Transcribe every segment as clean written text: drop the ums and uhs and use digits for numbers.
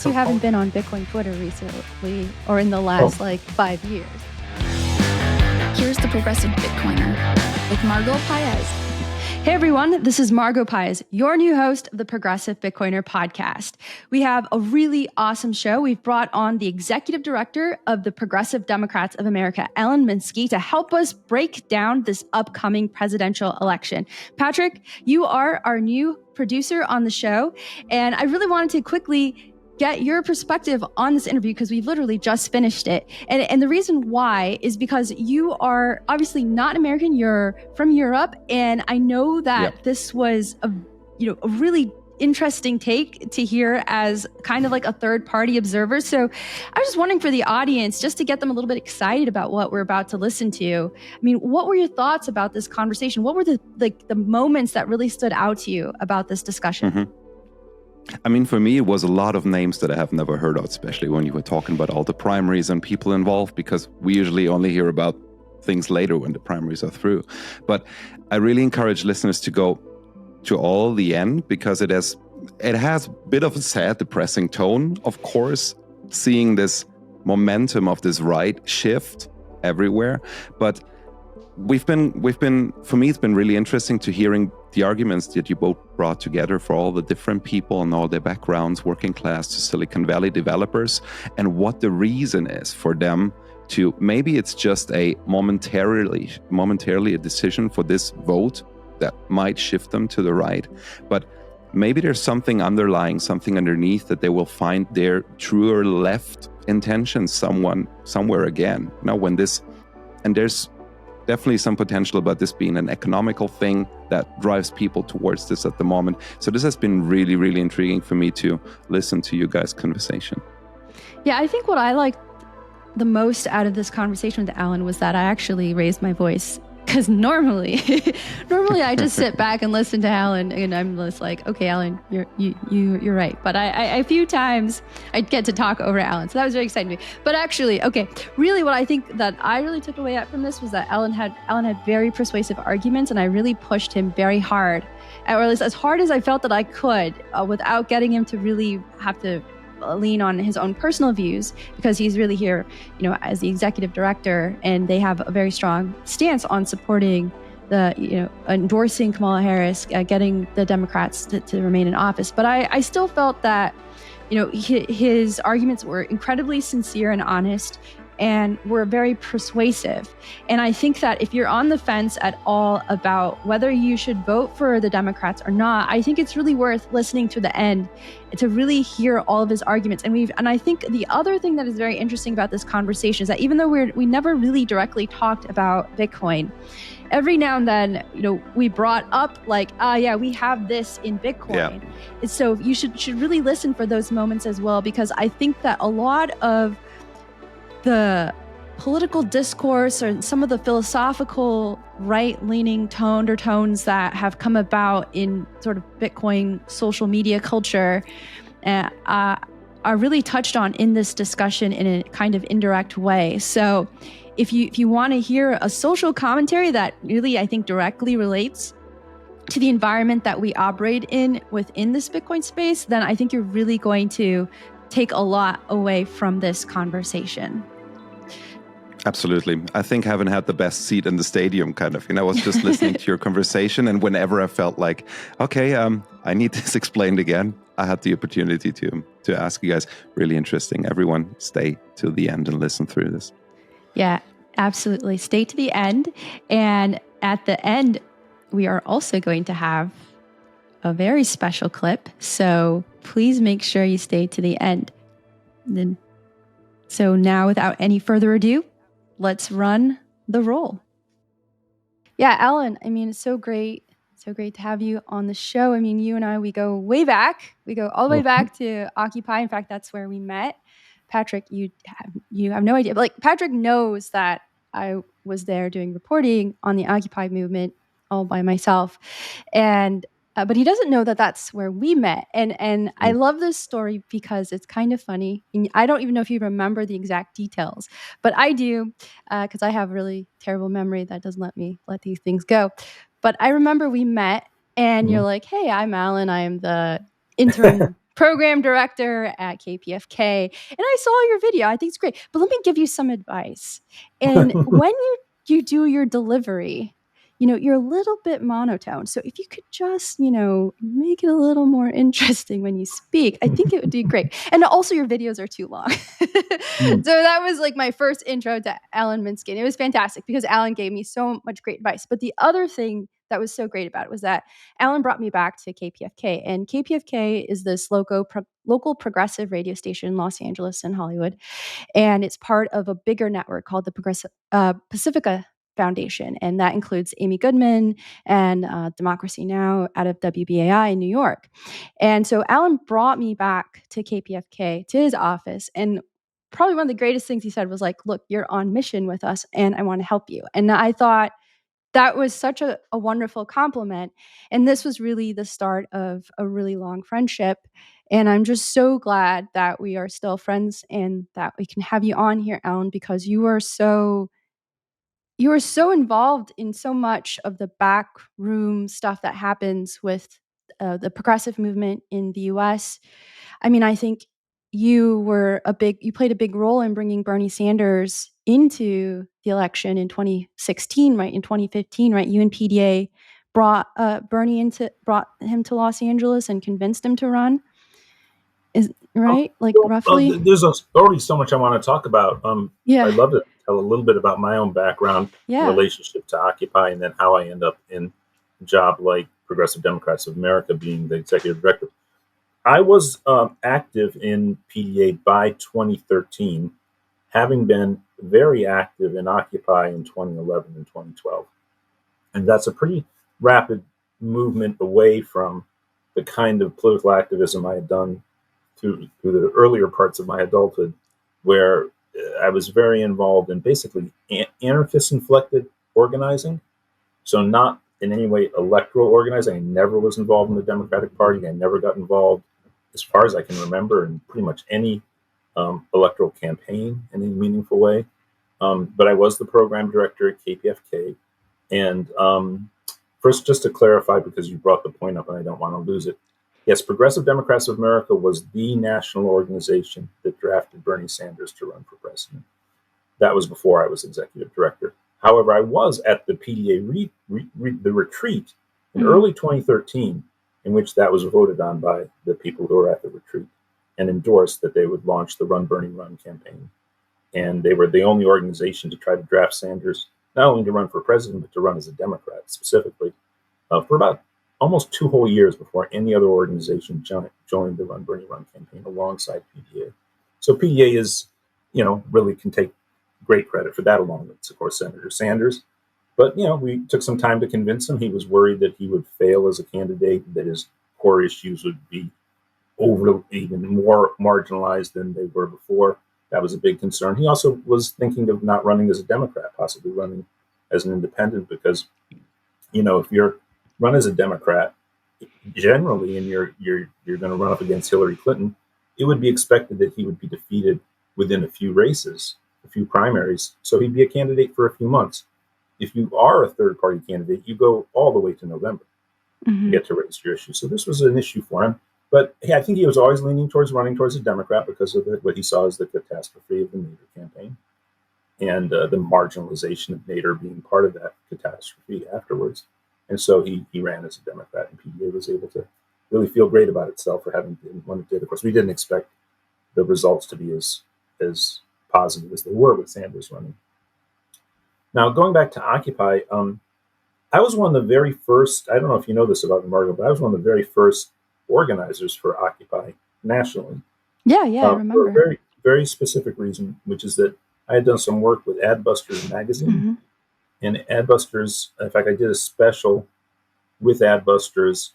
You haven't been on Bitcoin Twitter recently or in the last 5 years. Here's the Progressive Bitcoiner with Margot Paez. Hey everyone, this is Margot Paez, your new host of the Progressive Bitcoiner podcast. We have a really awesome show. We've brought on the executive director of the Progressive Democrats of America, Alan Minsky, to help us break down this upcoming presidential election. Patrick, you are our new producer on the show, and I really wanted to quickly get your perspective on this interview because we've literally just finished it. And the reason why is because you are obviously not American, you're from Europe. And I know that this was a really interesting take to hear as kind of like a third party observer. So I was just wondering for the audience, just to get them a little bit excited about what we're about to listen to. I mean, what were your thoughts about this conversation? What were the moments that really stood out to you about this discussion? Mm-hmm. I mean, for me, it was a lot of names that I have never heard of, especially when you were talking about all the primaries and people involved, because we usually only hear about things later when the primaries are through. But I really encourage listeners to go to all the end, because it has a bit of a sad, depressing tone, of course, seeing this momentum of this right shift everywhere. But for me, it's been really interesting to hearing the arguments that you both brought together for all the different people and all their backgrounds, working class to Silicon Valley developers, and what the reason is for them to, maybe it's just a momentarily a decision for this vote that might shift them to the right, but maybe there's something underlying, something underneath that they will find their truer left intentions somewhere again. And there's definitely some potential about this being an economical thing that drives people towards this at the moment. So this has been really, really intriguing for me to listen to you guys' conversation. Yeah, I think what I liked the most out of this conversation with Alan was that I actually raised my voice. Because normally I just sit back and listen to Alan, and I'm just like, okay, Alan, you're right. But a few times I get to talk over Alan, so that was very exciting to me. But actually, okay, really, what I think that I really took away from this was that Alan had very persuasive arguments, and I really pushed him very hard, or at least as hard as I felt that I could, without getting him to really have to lean on his own personal views, because he's really here, as the executive director, and they have a very strong stance on supporting endorsing Kamala Harris, getting the Democrats to remain in office. But I still felt that, his arguments were incredibly sincere and honest, and were very persuasive. And I think that if you're on the fence at all about whether you should vote for the Democrats or not, I think it's really worth listening to the end to really hear all of his arguments. And I think the other thing that is very interesting about this conversation is that even though we never really directly talked about Bitcoin, every now and then, we brought up we have this in Bitcoin. Yeah. So you should really listen for those moments as well, because I think that a lot of the political discourse or some of the philosophical right-leaning tones that have come about in sort of Bitcoin social media culture are really touched on in this discussion in a kind of indirect way. So if you want to hear a social commentary that really, I think, directly relates to the environment that we operate in within this Bitcoin space, then I think you're really going to take a lot away from this conversation. Absolutely. I think having had the best seat in the stadium, kind of, I was just listening to your conversation, and whenever I felt like, okay, I need this explained again, I had the opportunity to ask you guys. Really interesting. Everyone stay till the end and listen through this. Yeah, absolutely. Stay to the end. And at the end, we are also going to have a very special clip. So please make sure you stay to the end. So now, without any further ado, let's run the roll. Yeah, Alan, I mean, it's so great to have you on the show. I mean, you and I, we go way back. We go all the way back to Occupy. In fact, that's where we met. Patrick, you have no idea. But like, Patrick knows that I was there doing reporting on the Occupy movement all by myself. And but he doesn't know that that's where we met. And I love this story because it's kind of funny. And I don't even know if you remember the exact details, but I do, because I have a really terrible memory that doesn't let me let these things go. But I remember we met, and you're like, hey, I'm Alan. I am the interim program director at KPFK. And I saw your video. I think it's great. But let me give you some advice. And when you do your delivery, you're a little bit monotone. So if you could just, make it a little more interesting when you speak, I think it would do great. And also your videos are too long. So that was like my first intro to Alan Minsky. And it was fantastic because Alan gave me so much great advice. But the other thing that was so great about it was that Alan brought me back to KPFK. And KPFK is this local progressive radio station in Los Angeles and Hollywood. And it's part of a bigger network called the Pacifica Foundation. And that includes Amy Goodman and Democracy Now! Out of WBAI in New York. And so Alan brought me back to KPFK, to his office. And probably one of the greatest things he said was like, look, you're on mission with us and I want to help you. And I thought that was such a wonderful compliment. And this was really the start of a really long friendship. And I'm just so glad that we are still friends and that we can have you on here, Alan, because you are so involved in so much of the backroom stuff that happens with the progressive movement in the U.S. I mean, I think you played a big role in bringing Bernie Sanders into the election in 2016, right? In 2015, right? You and PDA brought him to Los Angeles and convinced him to run. Is right? Roughly. There's already so much I want to talk about. Yeah. I'd love to tell a little bit about my own background, relationship to Occupy, and then how I end up in a job like Progressive Democrats of America, being the executive director. I was active in PDA by 2013, having been very active in Occupy in 2011 and 2012. And that's a pretty rapid movement away from the kind of political activism I had done through the earlier parts of my adulthood, where I was very involved in basically anarchist-inflected organizing. So not in any way electoral organizing. I never was involved in the Democratic Party. I never got involved, as far as I can remember, in pretty much any electoral campaign in any meaningful way. But I was the program director at KPFK. And first, just to clarify, because you brought the point up and I don't want to lose it. Yes, Progressive Democrats of America was the national organization that drafted Bernie Sanders to run for president. That was before I was executive director. However, I was at the PDA the retreat in early 2013, in which that was voted on by the people who were at the retreat and endorsed that they would launch the Run Bernie Run campaign. And they were the only organization to try to draft Sanders, not only to run for president, but to run as a Democrat specifically, for about almost 2 whole years before any other organization joined the Run Bernie Run campaign alongside PDA. So PDA is, really can take great credit for that, along with, of course, Senator Sanders. But, we took some time to convince him. He was worried that he would fail as a candidate, that his core issues would be even more marginalized than they were before. That was a big concern. He also was thinking of not running as a Democrat, possibly running as an independent, because, if you're run as a Democrat, generally, and you're going to run up against Hillary Clinton, it would be expected that he would be defeated within a few races, a few primaries. So he'd be a candidate for a few months. If you are a third-party candidate, you go all the way to November to get to raise your issue. So this was an issue for him. But I think he was always leaning towards running towards a Democrat because of what he saw as the catastrophe of the Nader campaign and the marginalization of Nader being part of that catastrophe afterwards. And so he ran as a Democrat, and PDA was able to really feel great about itself for having been when it did. Of course, we didn't expect the results to be as positive as they were with Sanders running. Now, going back to Occupy, I was one of the very first, I don't know if you know this about Margot, but I was one of the very first organizers for Occupy nationally. Yeah, I remember. For a very, very specific reason, which is that I had done some work with Adbusters magazine. And Adbusters, in fact, I did a special with Adbusters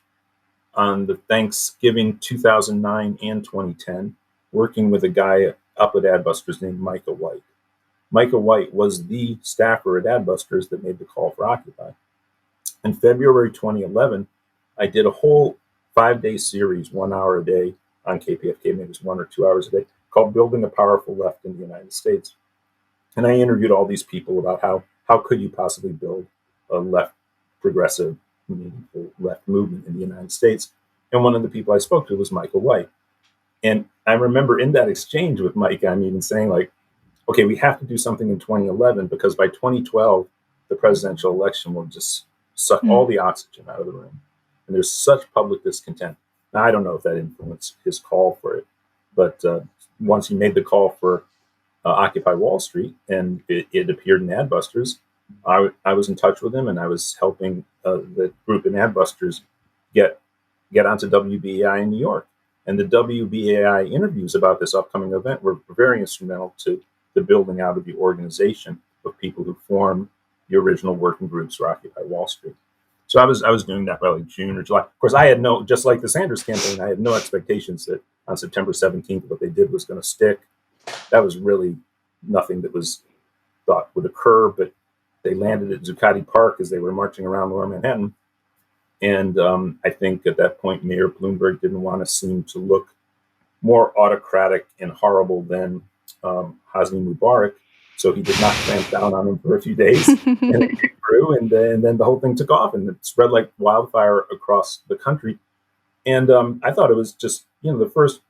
on the Thanksgiving 2009 and 2010, working with a guy up at Adbusters named Micah White. Micah White was the staffer at Adbusters that made the call for Occupy. In February 2011, I did a whole 5-day series, 1 hour a day on KPFK, maybe it was 1 or 2 hours a day, called Building a Powerful Left in the United States. And I interviewed all these people about how could you possibly build a left progressive, meaningful left movement in the United States. And one of the people I spoke to was Michael White. And I remember in that exchange with Mike, I'm even saying like, okay, we have to do something in 2011 because by 2012, the presidential election will just suck all the oxygen out of the room. And there's such public discontent. Now, I don't know if that influenced his call for it, but once he made the call for Occupy Wall Street and it appeared in Adbusters, I was in touch with him and I was helping the group in Adbusters get onto WBAI in New York. And the WBAI interviews about this upcoming event were very instrumental to the building out of the organization of people who formed the original working groups for Occupy Wall Street. So I was doing that by like June or July. Of course, I had just like the Sanders campaign, I had no expectations that on September 17th, what they did was going to stick. That was really nothing that was thought would occur, but they landed at Zuccotti Park as they were marching around Lower Manhattan. And I think at that point, Mayor Bloomberg didn't want to seem to look more autocratic and horrible than Hosni Mubarak. So he did not clamp down on him for a few days, and it grew, and then the whole thing took off, and it spread like wildfire across the country. And I thought it was just, the first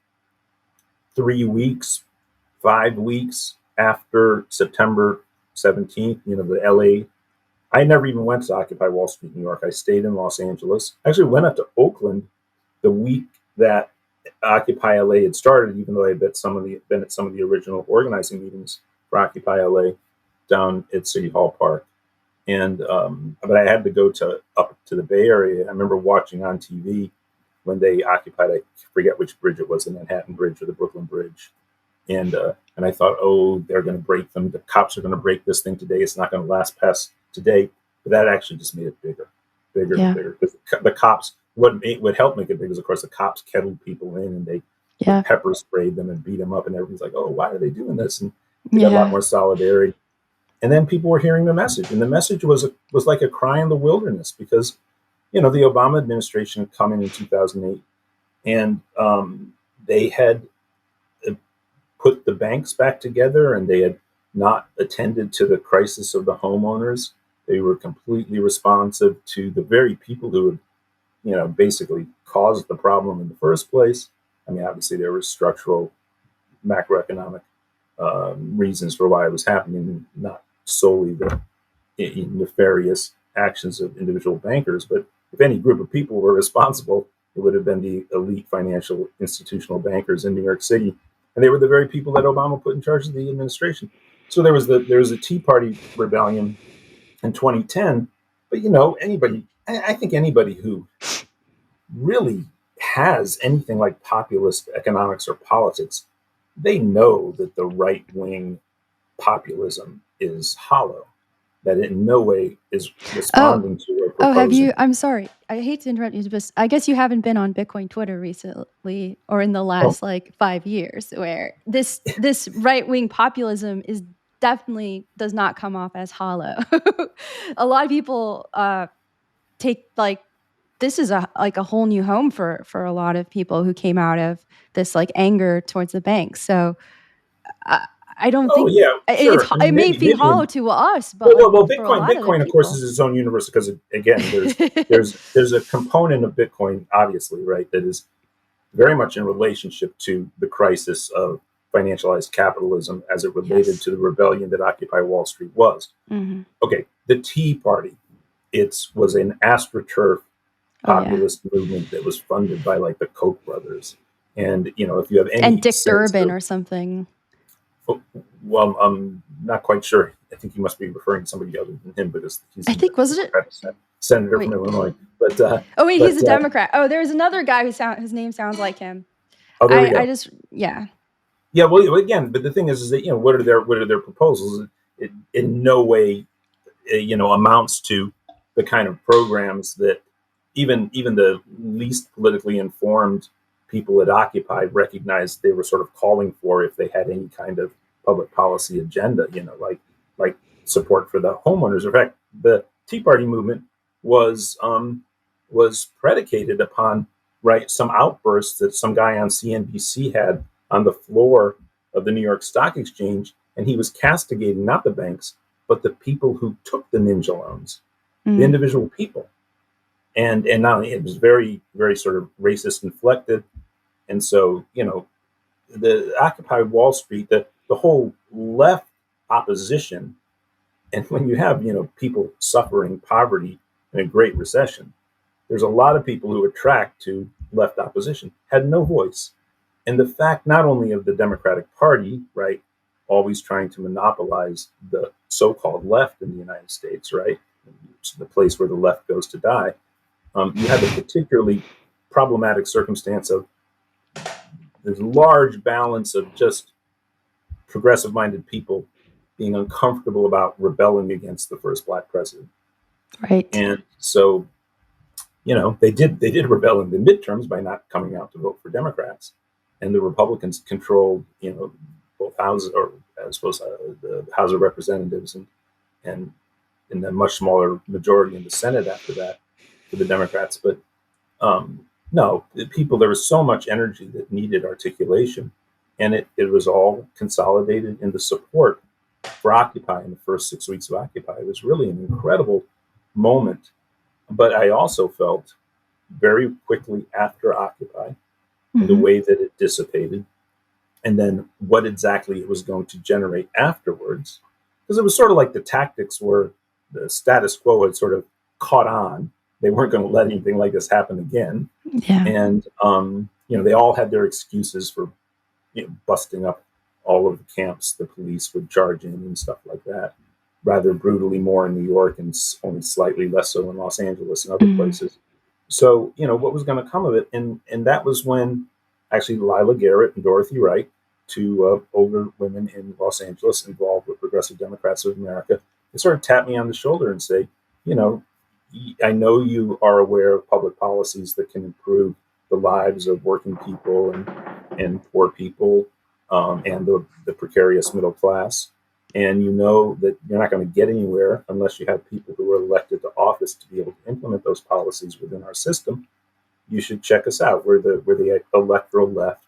3 weeks, 5 weeks after September 17th, the LA, I never even went to Occupy Wall Street, New York. I stayed in Los Angeles. I actually went up to Oakland the week that Occupy LA had started, even though I had been at some of the original organizing meetings for Occupy LA down at City Hall Park. And but I had to go up to the Bay Area. I remember watching on TV when they occupied, I forget which bridge it was, the Manhattan Bridge or the Brooklyn Bridge. And I thought, oh, they're going to break them. The cops are going to break this thing today. It's not going to last past today. But that actually just made it bigger and bigger. The cops, what helped make it big is, of course, the cops kettled people in and they pepper sprayed them and beat them up. And everybody's like, oh, why are they doing this? And they got a lot more solidarity. And then people were hearing the message. And the message was like a cry in the wilderness because, the Obama administration had come in 2008 and they had put the banks back together and they had not attended to the crisis of the homeowners. They were completely responsive to the very people who had, basically caused the problem in the first place. I mean, obviously there were structural macroeconomic reasons for why it was happening, not solely the nefarious actions of individual bankers. But if any group of people were responsible, it would have been the elite financial institutional bankers in New York City. And they were the very people that Obama put in charge of the administration. So there was a Tea Party rebellion in 2010. But, I think anybody who really has anything like populist economics or politics, they know that the right-wing populism is hollow, that it in no way is responding to or proposing. Have you? I'm sorry. I hate to interrupt you, but I guess you haven't been on Bitcoin Twitter recently or in the last 5 years, where this right-wing populism is definitely does not come off as hollow. A lot of people take this is a whole new home for a lot of people who came out of this anger towards the banks. So I don't think it may be hollow to us, but well, Bitcoin, of course, is its own universe because again, there's a component of Bitcoin, obviously, right, that is very much in relationship to the crisis of financialized capitalism as it related to the rebellion that Occupy Wall Street was. Mm-hmm. Okay, the Tea Party, it was an AstroTurf populist movement that was funded by the Koch brothers, and if you have any and Dick Durbin or something. Well, I'm not quite sure. I think you must be referring to somebody other than him because he's wasn't it senator from Illinois. But he's a Democrat. There's another guy whose name sounds like him. Oh, there we go. Yeah. Well, again, but the thing is that what are their proposals? It in no way amounts to the kind of programs that even the least politically informed people at Occupy recognized they were sort of calling for if they had any kind of public policy agenda, like support for the homeowners. In fact, the Tea Party movement was predicated upon some outbursts that some guy on CNBC had on the floor of the New York Stock Exchange, and he was castigating not the banks but the people who took the ninja loans, the individual people, and not only it was very, very sort of racist inflected. And so, the Occupy Wall Street, the whole left opposition, and when you have people suffering poverty and a great recession, there's a lot of people who attract to left opposition had no voice. And the fact not only of the Democratic Party, right, always trying to monopolize the so-called left in the United States, right, it's the place where the left goes to die. You have a particularly problematic circumstance of this large balance of just progressive-minded people being uncomfortable about rebelling against the first Black president. Right. And so, they did rebel in the midterms by not coming out to vote for Democrats, and the Republicans controlled, both houses, or I suppose the House of Representatives, and in a much smaller majority in the Senate after that for the Democrats. But no, there was so much energy that needed articulation, and it was all consolidated in the support for Occupy in the first 6 weeks of Occupy. It was really an incredible moment. But I also felt very quickly after Occupy, and the way that it dissipated, and then what exactly it was going to generate afterwards, because it was sort of like the tactics were the status quo had sort of caught on. They weren't going to let anything like this happen again. Yeah. And, they all had their excuses for, busting up all of the camps the police would charge in and stuff like that, rather brutally more in New York and only slightly less so in Los Angeles and other places. So, what was going to come of it? And that was when actually Lila Garrett and Dorothy Wright, two older women in Los Angeles involved with Progressive Democrats of America, they sort of tap me on the shoulder and say, I know you are aware of public policies that can improve the lives of working people and poor people and the precarious middle class. And you know that you're not going to get anywhere unless you have people who are elected to office to be able to implement those policies within our system. You should check us out. We're the electoral left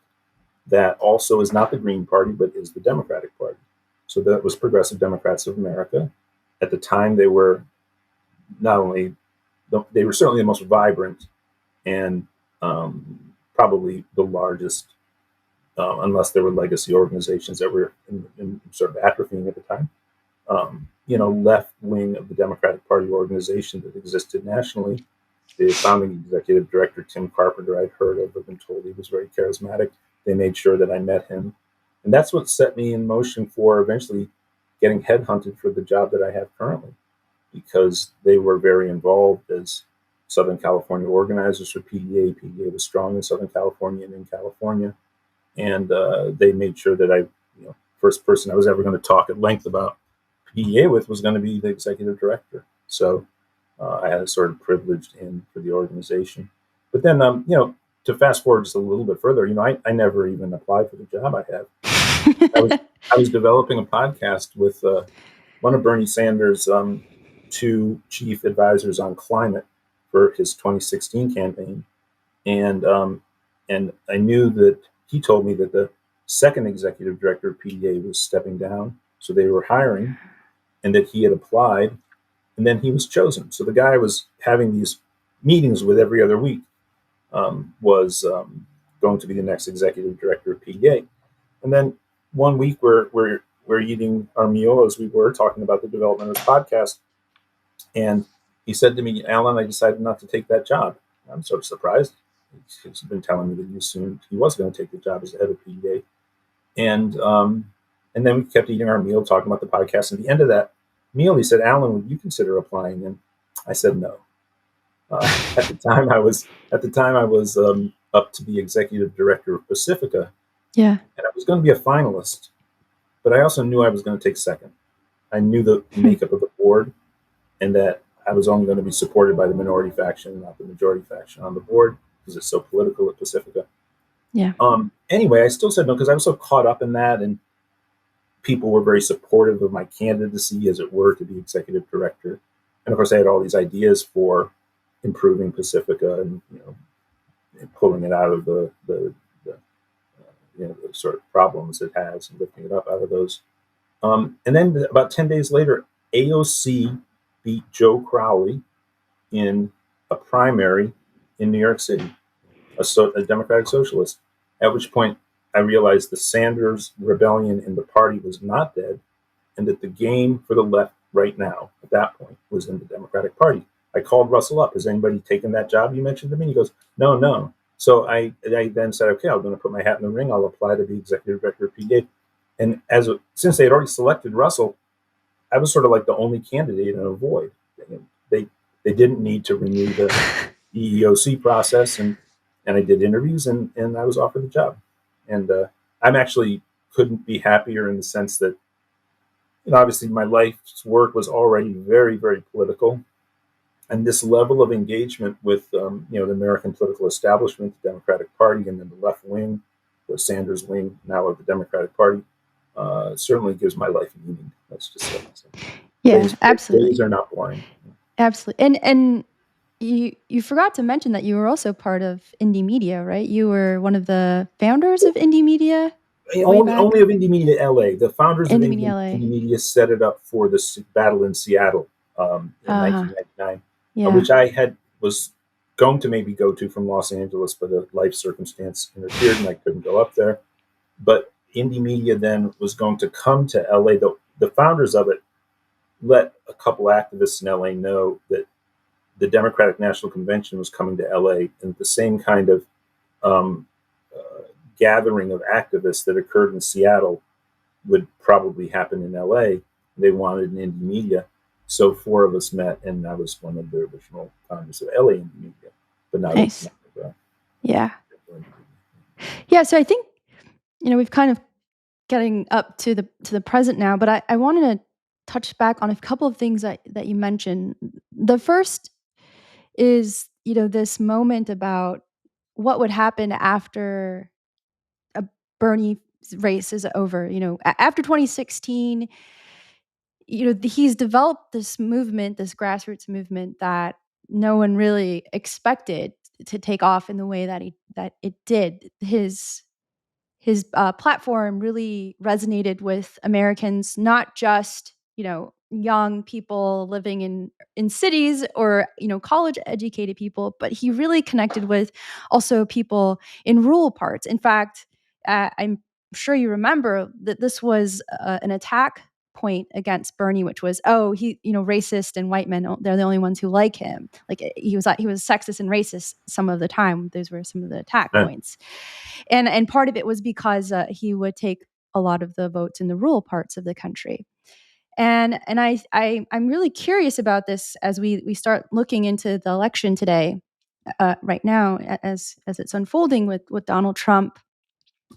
that also is not the Green Party, but is the Democratic Party. So that was Progressive Democrats of America. At the time, they were they were certainly the most vibrant and probably the largest, unless there were legacy organizations that were in sort of atrophying at the time. Left wing of the Democratic Party organization that existed nationally. The founding executive director, Tim Carpenter, I'd heard of. I've been told he was very charismatic. They made sure that I met him. And that's what set me in motion for eventually getting headhunted for the job that I have currently, because they were very involved as Southern California organizers for PDA. PDA was strong in Southern California and in California. And they made sure that first person I was ever going to talk at length about PDA with was going to be the executive director. So I had a sort of privileged in for the organization. But then, to fast forward just a little bit further, I never even applied for the job I have. I was developing a podcast with one of Bernie Sanders' two chief advisors on climate for his 2016 campaign. And I knew that he told me that the second executive director of PDA was stepping down. So they were hiring, and that he had applied, and then he was chosen. So the guy was having these meetings with every other week, was going to be the next executive director of PDA. And then one week we're eating our meal as we were talking about the development of this podcast. And he said to me, "Alan, I decided not to take that job." I'm sort of surprised. He's been telling me that he assumed he was going to take the job as the head of PDA. And then we kept eating our meal, talking about the podcast. And at the end of that meal, he said, "Alan, would you consider applying?" And I said no. At the time, I was up to be executive director of Pacifica. Yeah. And I was going to be a finalist, but I also knew I was going to take second. I knew the makeup of the board, and that I was only going to be supported by the minority faction, not the majority faction on the board, because it's so political at Pacifica. Yeah. Anyway, I still said no because I was so caught up in that, and people were very supportive of my candidacy, as it were, to be executive director. And of course, I had all these ideas for improving Pacifica and pulling it out of the sort of problems it has and lifting it up out of those. And then about 10 days later, AOC beat Joe Crowley in a primary in New York City, a Democratic Socialist, at which point I realized the Sanders rebellion in the party was not dead, and that the game for the left right now, at that point, was in the Democratic Party. I called Russell up. Has anybody taken that job you mentioned to me? He goes, no, no. So I then said, okay, I'm going to put my hat in the ring. I'll apply to be executive director of PDA. And since they had already selected Russell, I was sort of like the only candidate in a void. They didn't need to renew the EEOC process, and I did interviews, and I was offered the job. And I'm actually couldn't be happier in the sense that, obviously my life's work was already very, very political. And this level of engagement with, the American political establishment, the Democratic Party, and then the left wing, the Sanders wing, now of the Democratic Party, certainly gives my life meaning. Let's just say so. Yeah, absolutely. Days are not boring. Absolutely. And you forgot to mention that you were also part of Indie Media, right? You were one of the founders of Indie Media. Only of Indie Media LA. The founders of Indie Media set it up for the battle in Seattle in 1999, which I was going to maybe go to from Los Angeles, but a life circumstance interfered and I couldn't go up there. But Indie Media then was going to come to LA. The founders of it let a couple activists in LA know that the Democratic National Convention was coming to LA, and the same kind of gathering of activists that occurred in Seattle would probably happen in LA. They wanted an Indie Media. So 4 of us met, and I was one of the original founders of LA Indie Media. But now nice. Yeah. So I think, we've kind of getting up to the present now, but I wanted to touch back on a couple of things that you mentioned. The first is, this moment about what would happen after a Bernie race is over. After 2016, he's developed this movement, this grassroots movement that no one really expected to take off in the way that it did. His platform really resonated with Americans, not just, young people living in cities or, college educated people, but he really connected with also people in rural parts. In fact, I'm sure you remember that this was an attack point against Bernie, which was, he, racist and white men, they're the only ones who like him. Like he was sexist and racist some of the time. Those were some of the attack points. And part of it was because he would take a lot of the votes in the rural parts of the country. And I'm really curious about this as we start looking into the election today, right now, as it's unfolding with Donald Trump.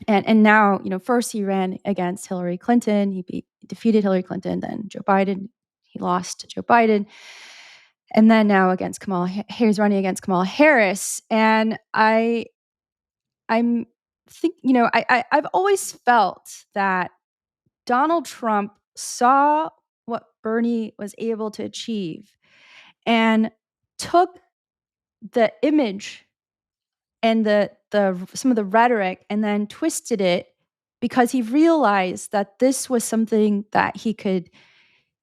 And now, first he ran against Hillary Clinton. He defeated Hillary Clinton. Then Joe Biden, he lost to Joe Biden. And then now against he's running against Kamala Harris. And I'm I've always felt that Donald Trump saw what Bernie was able to achieve and took the image and the some of the rhetoric and then twisted it because he realized that this was something that he could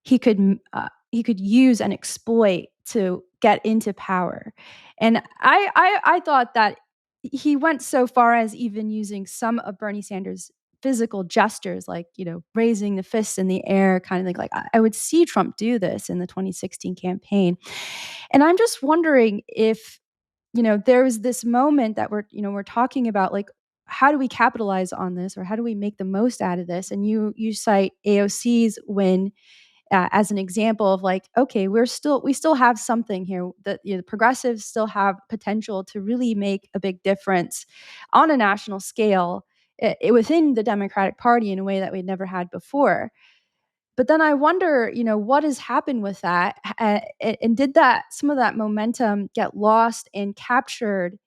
use and exploit to get into power. And I thought that he went so far as even using some of Bernie Sanders' physical gestures, like, raising the fists in the air, kind of like I would see Trump do this in the 2016 campaign. And I'm just wondering if, there's this moment that we're talking about, like, how do we capitalize on this, or how do we make the most out of this? And you cite AOC's win as an example of, like, okay, we still have something here that the progressives still have potential to really make a big difference on a national scale within the Democratic Party in a way that we'd never had before. But then I wonder, what has happened with that, and did some of that momentum get lost and captured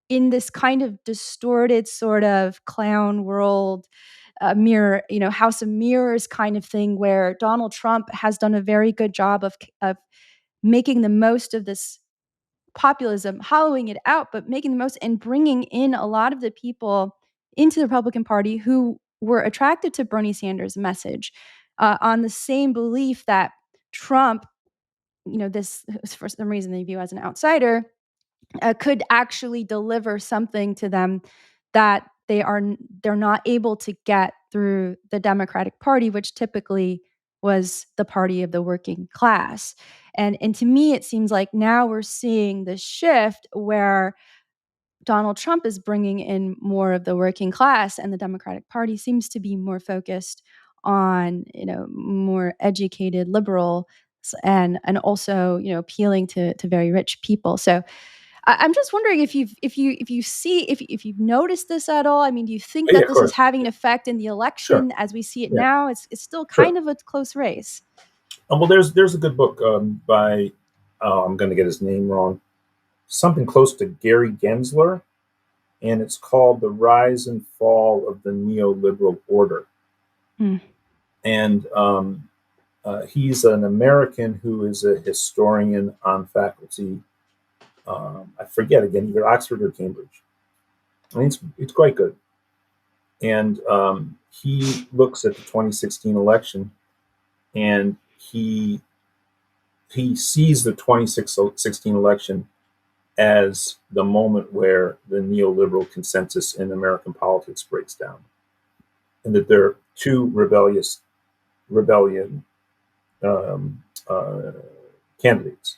in this kind of distorted sort of clown world, mirror, House of Mirrors kind of thing, where Donald Trump has done a very good job of making the most of this populism, hollowing it out, but making the most and bringing in a lot of the people into the Republican Party who were attracted to Bernie Sanders' message, on the same belief that Trump, this for some reason they view as an outsider, could actually deliver something to them that they're not able to get through the Democratic Party, which typically was the party of the working class. And to me, it seems like now we're seeing the shift where Donald Trump is bringing in more of the working class, and the Democratic Party seems to be more focused on, more educated liberal and also, appealing to very rich people. So I'm just wondering if you've noticed this at all. I mean, do you think that this is having an effect in the election as we see it now? It's still kind of a close race. Well, there's a good book by I'm going to get his name wrong, something close to Gary Gensler, and it's called "The Rise and Fall of the Neoliberal Order." And he's an American who is a historian on faculty. I forget again, either Oxford or Cambridge. I mean, it's quite good. And he looks at the 2016 election, and he sees the 2016 election as the moment where the neoliberal consensus in American politics breaks down, and that there are two rebellion candidates,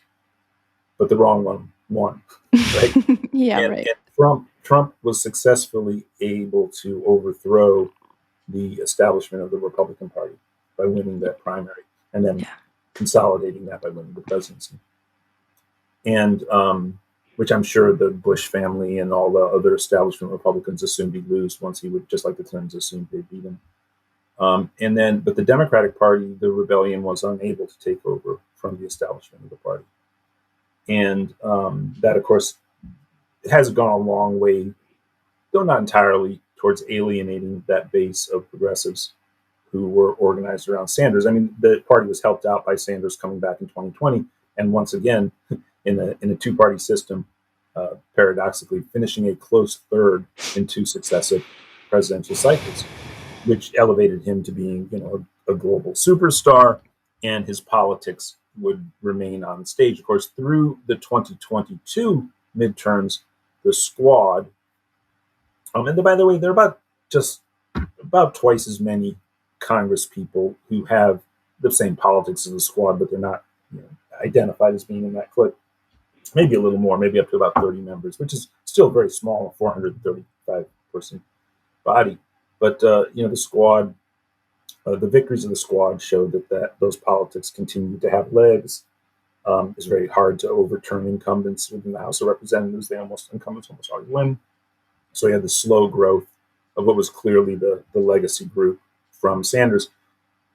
but the wrong one won. Right? Right. And Trump was successfully able to overthrow the establishment of the Republican Party by winning that primary, and then consolidating that by winning the presidency. And which I'm sure the Bush family and all the other establishment Republicans assumed he'd lose once he would, just like the Clintons assumed they'd beat him. But the Democratic Party, the rebellion was unable to take over from the establishment of the party. And that, of course, has gone a long way, though not entirely, towards alienating that base of progressives who were organized around Sanders. I mean, the party was helped out by Sanders coming back in 2020, and once again, in a two-party system, paradoxically finishing a close third in two successive presidential cycles, which elevated him to being, a global superstar, and his politics would remain on stage. Of course, through the 2022 midterms, the Squad, and by the way, there are about twice as many Congress people who have the same politics as the Squad, but they're not identified as being in that clique. Maybe a little more, maybe up to about 30 members, which is still very small, a 435-person body. But the Squad, the victories of the Squad showed that those politics continue to have legs. It's very hard to overturn incumbents within the House of Representatives. Incumbents almost always win. So you had the slow growth of what was clearly the legacy group from Sanders.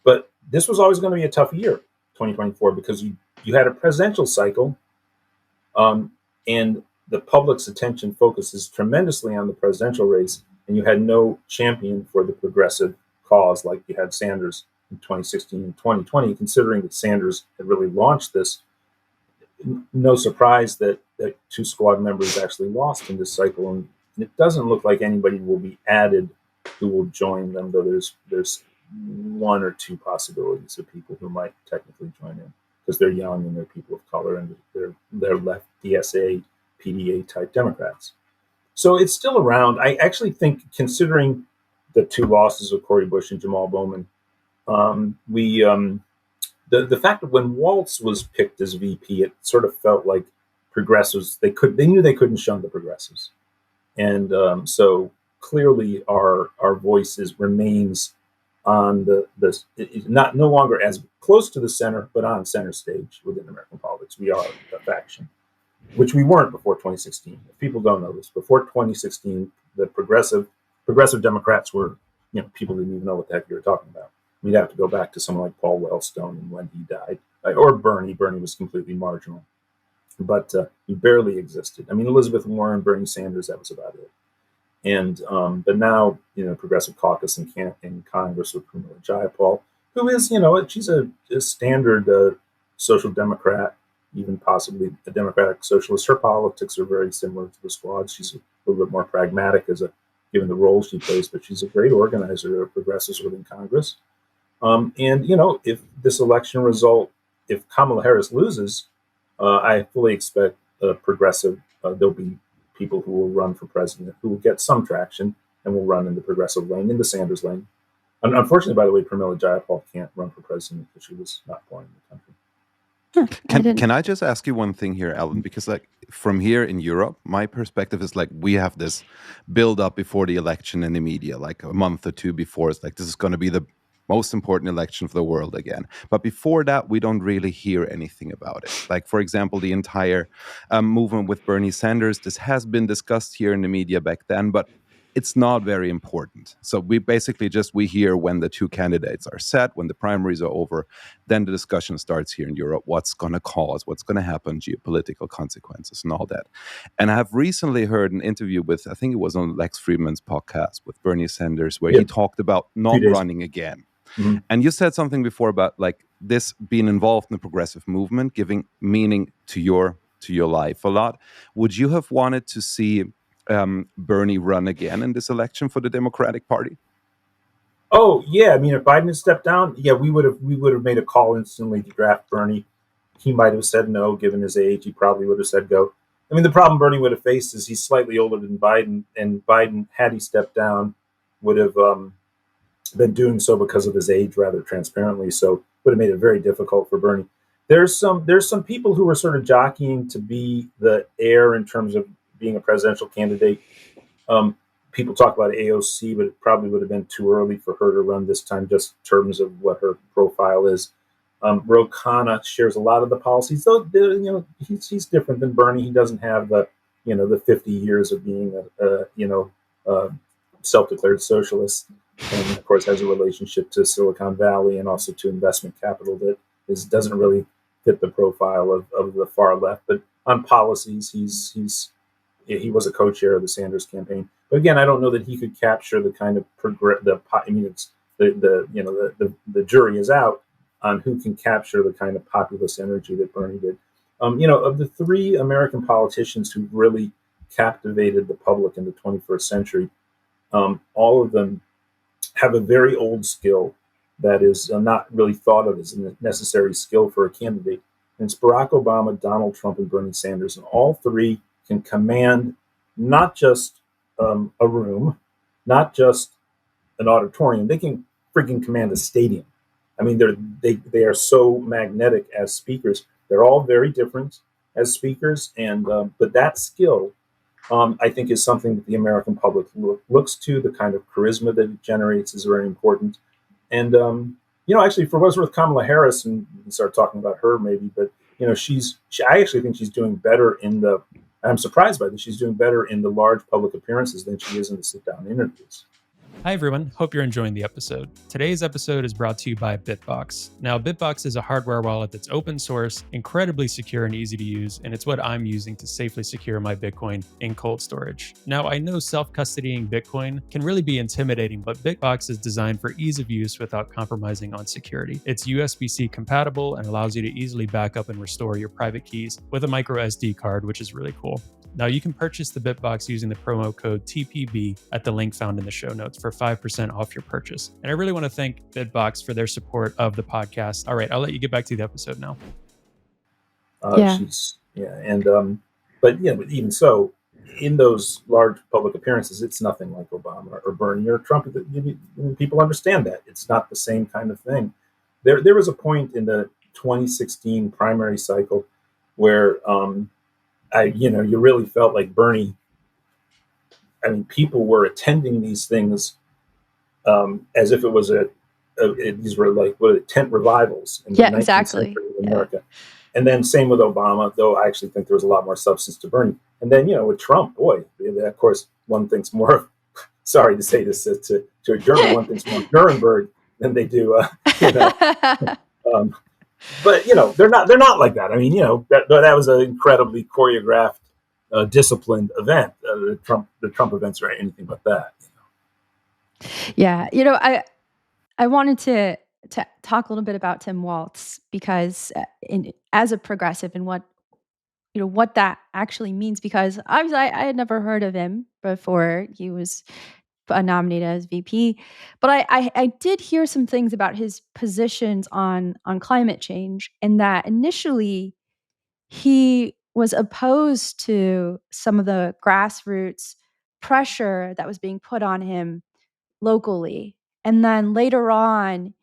But this was always going to be a tough year, 2024, because you had a presidential cycle, and the public's attention focuses tremendously on the presidential race, and you had no champion for the progressive cause like you had Sanders in 2016 and 2020. Considering that Sanders had really launched this, no surprise that two Squad members actually lost in this cycle, and it doesn't look like anybody will be added who will join them, though there's one or two possibilities of people who might technically join in, because they're young and they're people of color and they're left DSA, PDA type Democrats. So it's still around. I actually think, considering the two losses of Cori Bush and Jamal Bowman, the fact that when Waltz was picked as VP, it sort of felt like progressives, they knew they couldn't shun the progressives. And so clearly our voice remains on no longer as close to the center, but on center stage within American politics. We are a faction, which we weren't before 2016. If people don't know this, before 2016, the progressive Democrats were, people didn't even know what the heck you were talking about. We'd have to go back to someone like Paul Wellstone and when he died, or Bernie. Bernie was completely marginal, but he barely existed. I mean, Elizabeth Warren, Bernie Sanders, that was about it. And but now, Progressive Caucus in Congress with Pramila Jayapal, who is, she's a standard social democrat, even possibly a democratic socialist. Her politics are very similar to the Squad. She's a little bit more pragmatic given the role she plays, but she's a great organizer of progressives within Congress. And if this election result, if Kamala Harris loses, I fully expect progressive. There'll be people who will run for president who will get some traction, and will run in the progressive lane, in the Sanders lane. Unfortunately, by the way, Pramila Jayapal can't run for president because she was not born in the country. Can I just ask you one thing here, Alan? Because like from here in Europe, my perspective is like we have this build up before the election in the media, like a month or two before. It's like this is going to be the most important election for the world again. But before that, we don't really hear anything about it. Like, for example, the entire movement with Bernie Sanders, this has been discussed here in the media back then, but it's not very important. So we basically we hear when the two candidates are set, when the primaries are over, then the discussion starts here in Europe. What's going to cause, what's going to happen, geopolitical consequences and all that. And I have recently heard an interview with, I think it was on Lex Friedman's podcast with Bernie Sanders, where he talked about not running again. Mm-hmm. And you said something before about like this being involved in the progressive movement, giving meaning to your life a lot. Would you have wanted to see Bernie run again in this election for the Democratic Party? Oh yeah, I mean, if Biden had stepped down, yeah, we would have made a call instantly to draft Bernie. He might have said no, given his age. He probably would have said go. I mean, the problem Bernie would have faced is he's slightly older than Biden, and Biden, had he stepped down, would have been doing so because of his age rather transparently. So would have made it very difficult for Bernie. There's some people who were sort of jockeying to be the heir in terms of being a presidential candidate. People talk about AOC, but it probably would have been too early for her to run this time, just in terms of what her profile is. Ro Khanna shares a lot of the policies, though he's different than Bernie. He doesn't have the 50 years of being a self-declared socialist, and of course has a relationship to Silicon Valley and also to investment capital that doesn't really fit the profile of the far left. But on policies, he was a co-chair of the Sanders campaign. But again, I don't know that he could capture the kind of the jury is out on who can capture the kind of populist energy that Bernie did. Of the three American politicians who really captivated the public in the 21st century, all of them have a very old skill that is not really thought of as a necessary skill for a candidate. And it's Barack Obama, Donald Trump, and Bernie Sanders. And all three can command not just a room, not just an auditorium. They can freaking command a stadium. I mean, they are so magnetic as speakers. They're all very different as speakers, and but that skill, I think, is something that the American public looks to. The kind of charisma that it generates is very important. And actually, for what's worth, Kamala Harris, and we can start talking about her maybe, but I actually think she's doing better I'm surprised by this. She's doing better in the large public appearances than she is in the sit-down interviews. Hi everyone, hope you're enjoying the episode. Today's episode is brought to you by Bitbox. Now, Bitbox is a hardware wallet that's open source, incredibly secure and easy to use, and it's what I'm using to safely secure my Bitcoin in cold storage. Now, I know self-custodying Bitcoin can really be intimidating, but Bitbox is designed for ease of use without compromising on security. It's USB-C compatible and allows you to easily back up and restore your private keys with a micro SD card, which is really cool. Now, you can purchase the Bitbox using the promo code TPB at the link found in the show notes for 5% off your purchase. And I really want to thank Bitbox for their support of the podcast. All right, I'll let you get back to the episode now. But even so, in those large public appearances, it's nothing like Obama or Bernie or Trump. People understand that it's not the same kind of thing. There was a point in the 2016 primary cycle where you really felt like Bernie. I mean, people were attending these things as if it was these were like tent revivals in the 19th century of America. And then same with Obama, though I actually think there was a lot more substance to Bernie. And then with Trump, boy, of course, one thinks more. Sorry to say this to a German, one thinks more Nuremberg than they do. But they're not like that. I mean, that was an incredibly choreographed, disciplined event. The Trump events are anything but that. Yeah, I wanted to talk a little bit about Tim Walz because as a progressive and what that actually means, because I had never heard of him before he was nominated as VP, but I did hear some things about his positions on climate change, and that initially he was opposed to some of the grassroots pressure that was being put on him locally. And then later on,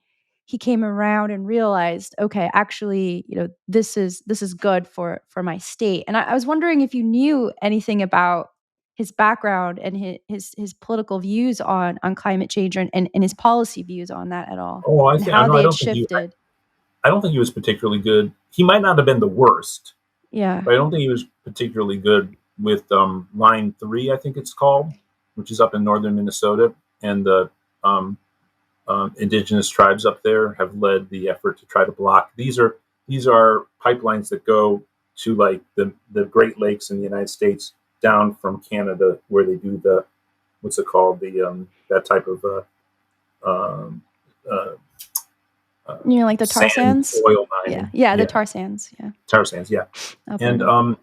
he came around and realized, okay, actually, this is good for my state. And I was wondering if you knew anything about his background and his political views on climate change and his policy views on that at all. Oh, and how they had shifted. I don't think he was particularly good. He might not have been the worst. Yeah. But I don't think he was particularly good with Line 3, I think it's called, which is up in northern Minnesota. And the indigenous tribes up there have led the effort to try to block. These are pipelines that go to like the Great Lakes in the United States down from Canada, where they do the, what's it called, the that type of like the tar sands, oil mining. Yeah, the tar sands, tar sands, yeah. And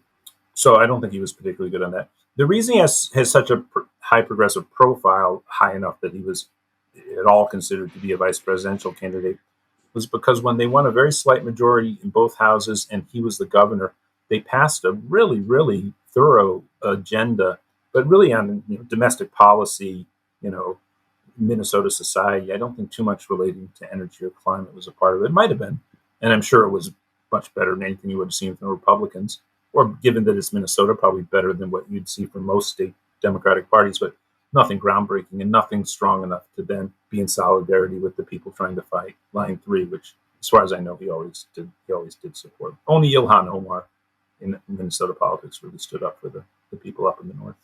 so I don't think he was particularly good on that. The reason he has such a high progressive profile, high enough that he was at all considered to be a vice presidential candidate, was because when they won a very slight majority in both houses and he was the governor, they passed a really, really thorough agenda, but really on domestic policy, Minnesota society. I don't think too much relating to energy or climate was a part of it. It might have been, and I'm sure it was much better than anything you would have seen from the Republicans, or given that it's Minnesota, probably better than what you'd see from most state Democratic parties, but nothing groundbreaking and nothing strong enough to then be in solidarity with the people trying to fight Line 3, which, as far as I know, he always did support. Only Ilhan Omar in Minnesota politics really stood up for the people up in the north.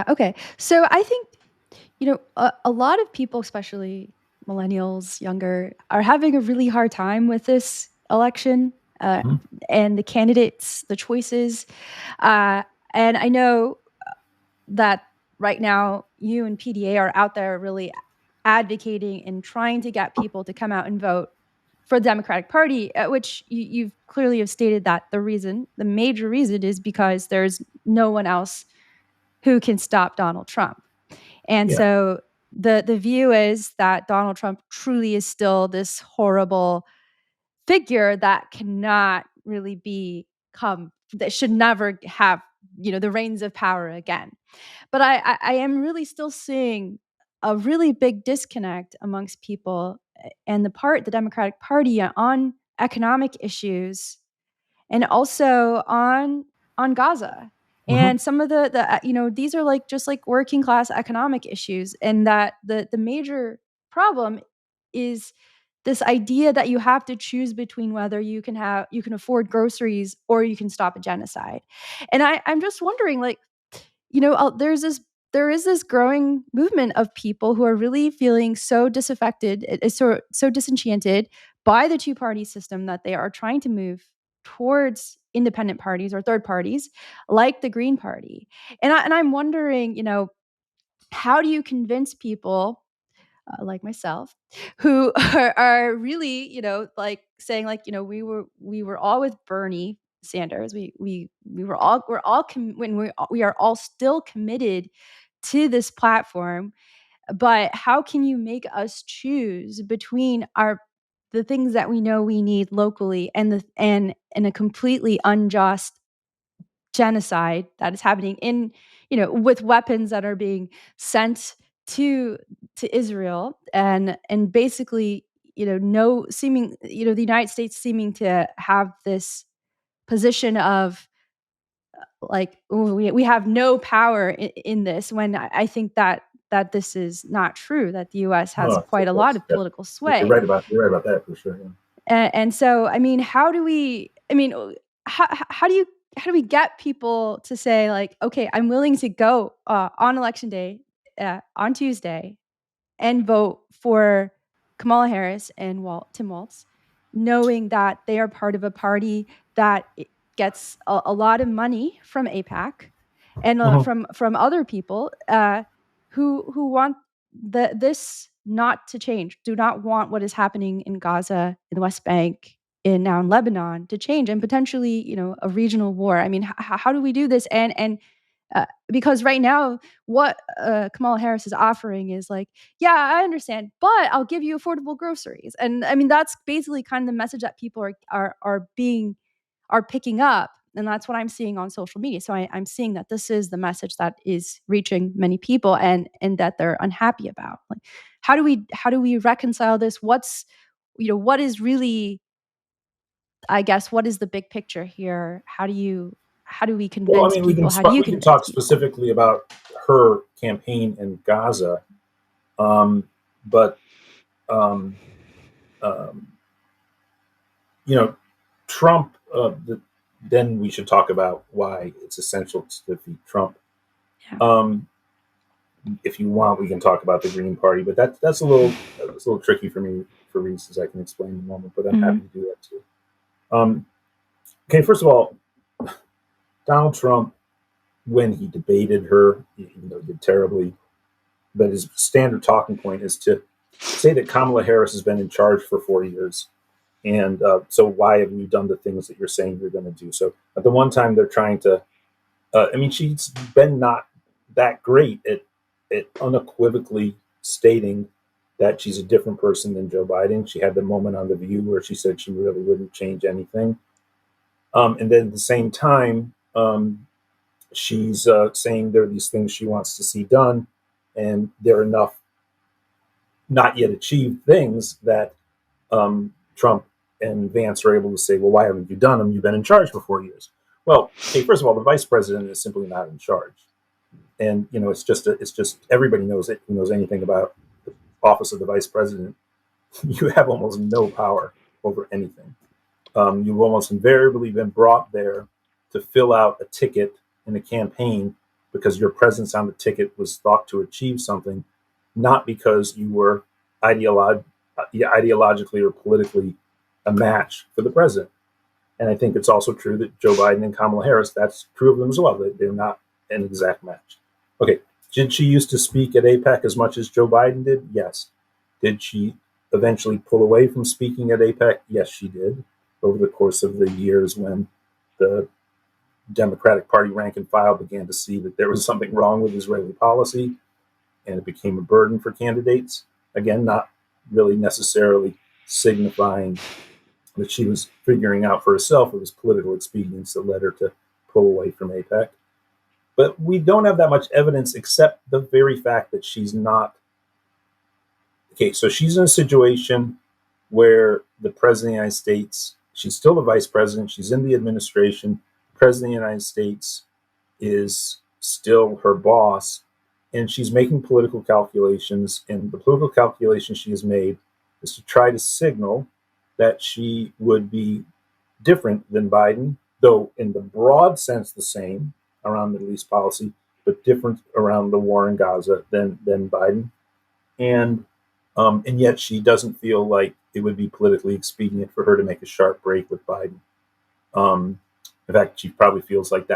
Okay. So I think, a lot of people, especially millennials, younger, are having a really hard time with this election and the candidates, the choices. And I know that right now you and PDA are out there really advocating and trying to get people to come out and vote for the Democratic Party, which you've clearly have stated that the major reason is because there's no one else who can stop Donald Trump. And so the view is that Donald Trump truly is still this horrible figure that cannot really that should never have, the reins of power again. But I am really still seeing a really big disconnect amongst people and the Democratic Party on economic issues and also on Gaza. And some of the these are just like working class economic issues, and that the major problem is this idea that you have to choose between whether you can afford groceries or you can stop a genocide. And I'm just wondering, there is this growing movement of people who are really feeling so disaffected, so disenchanted by the two-party system that they are trying to move towards independent parties or third parties like the Green Party. And I'm wondering, how do you convince people like myself who are really, saying we were all with Bernie Sanders. We are all still committed to this platform, but how can you make us choose between the things that we know we need locally and a completely unjust genocide that is happening with weapons that are being sent to Israel and basically the United States seeming to have this position of we have no power in this, when I think that this is not true, that the U.S. has quite a lot of political sway. You're right about that for sure. Yeah. And so, how do we get people to say okay, I'm willing to go on election day on Tuesday and vote for Kamala Harris and Tim Walz, knowing that they are part of a party that gets a lot of money from AIPAC and from other people who want this not to change, do not want what is happening in Gaza, in the West Bank, now in Lebanon to change, and potentially a regional war. How do we do this? And because right now what Kamala Harris is offering is yeah, I understand, but I'll give you affordable groceries. And that's basically kind of the message that people are picking up. And that's what I'm seeing on social media. So I'm seeing that this is the message that is reaching many people and that they're unhappy about. Like, how do we reconcile this? What is really, I guess, what is the big picture here? How do we convince people? How do you we can convince talk people? specifically about her campaign in Gaza, but Trump. Then we should talk about why it's essential to defeat Trump. Yeah. If you want, we can talk about the Green Party, but that's a little tricky for me for reasons I can explain in a moment. But I'm happy to do that too. Okay, first of all, Donald Trump, when he debated her, even though he did terribly, but his standard talking point is to say that Kamala Harris has been in charge for 4 years. And so why have you done the things that you're saying you're going to do? So at the one time they're trying to, she's been not that great at unequivocally stating that she's a different person than Joe Biden. She had the moment on The View where she said she really wouldn't change anything. And then at the same time, she's saying there are these things she wants to see done, and there are enough not yet achieved things that Trump and Vance are able to say, well, why haven't you done them? You've been in charge for 4 years. Well, hey, first of all, the vice president is simply not in charge. And, it's just everybody knows it. Who knows anything about the office of the vice president? You have almost no power over anything. You've almost invariably been brought there to fill out a ticket in a campaign because your presence on the ticket was thought to achieve something, not because you were ideologically or politically a match for the president. And I think it's also true that Joe Biden and Kamala Harris, that's true of them as well. They're not an exact match. Okay, did she used to speak at AIPAC as much as Joe Biden did? Yes. Did she eventually pull away from speaking at AIPAC? Yes, she did, over the course of the years when the Democratic Party rank and file began to see that there was something wrong with Israeli policy, and it became a burden for candidates. Again, not really necessarily signifying that she was figuring out for herself. It was political expedience that led her to pull away from AIPAC. But we don't have that much evidence except the very fact that she's not. Okay, so she's in a situation where the president of the United States, she's still the vice president, she's in the administration, the president of the United States is still her boss, and she's making political calculations, and the political calculation she has made is to try to signal that she would be different than Biden, though in the broad sense the same around Middle East policy, but different around the war in Gaza than Biden. And yet she doesn't feel like it would be politically expedient for her to make a sharp break with Biden. In fact, she probably feels like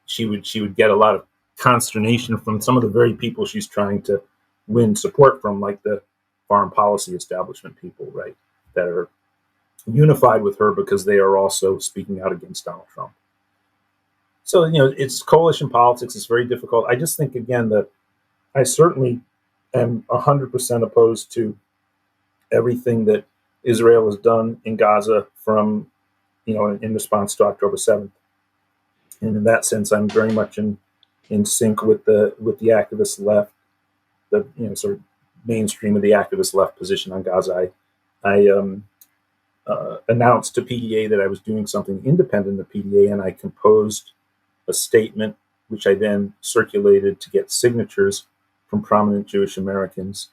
she would get a lot of consternation from some of the very people she's trying to win support from, like the foreign policy establishment people, right, that are unified with her because they are also speaking out against Donald Trump. So, it's coalition politics. It's very difficult. I just think, again, that I certainly am 100% opposed to everything that Israel has done in Gaza from, in response to October 7th. And in that sense, I'm very much in sync with the activist left, the sort of mainstream of the activist left position on Gaza. I announced to PDA that I was doing something independent of PDA, and I composed a statement, which I then circulated to get signatures from prominent Jewish Americans.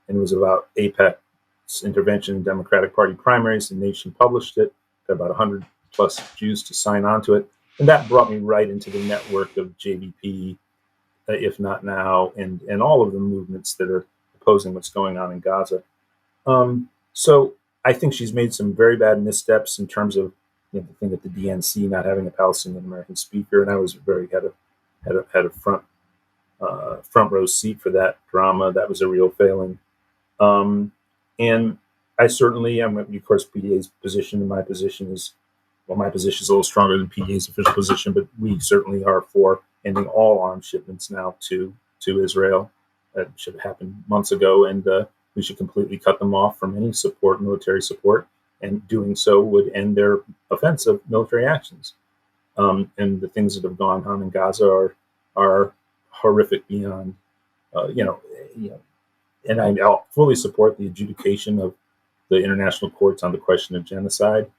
And it was about AIPAC's intervention in Democratic Party primaries. The Nation published it, got about 100 plus Jews to sign on to it. And that brought me right into the network of JVP, If Not Now, and all of the movements that are opposing what's going on in Gaza. So I think she's made some very bad missteps in terms of the thing at the DNC not having a Palestinian American speaker, and I was very had a front row seat for that drama. That was a real failing. And I certainly am, of course, PDA's position and my position is, well, my position is a little stronger than PDA's official position, but we certainly are for ending all arms shipments now to Israel. That should have happened months ago, and we should completely cut them off from any support, military support, and doing so would end their offensive military actions. And the things that have gone on in Gaza are horrific beyond, you know, and I fully support the adjudication of the international courts on the question of genocide.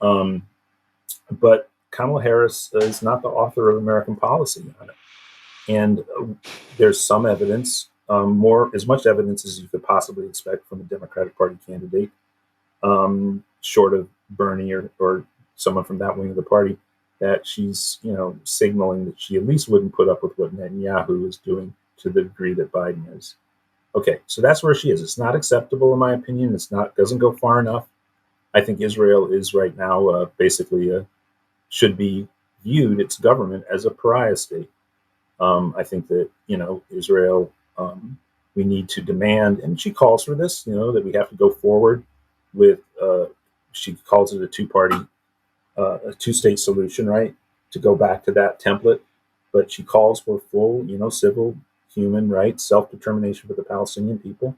But Kamala Harris is not the author of American policy on it. And there's some evidence, as much evidence as you could possibly expect from a Democratic Party candidate, short of Bernie or someone from that wing of the party, that she's, signaling that she at least wouldn't put up with what Netanyahu is doing to the degree that Biden is. Okay, so that's where she is. It's not acceptable, in my opinion. Doesn't go far enough. I think Israel is right now basically should be viewed, its government, as a pariah state. I think that, Israel, we need to demand, and she calls for this, that we have to go forward with, she calls it a two-state solution, right? To go back to that template. But she calls for full, civil, human rights, self-determination for the Palestinian people.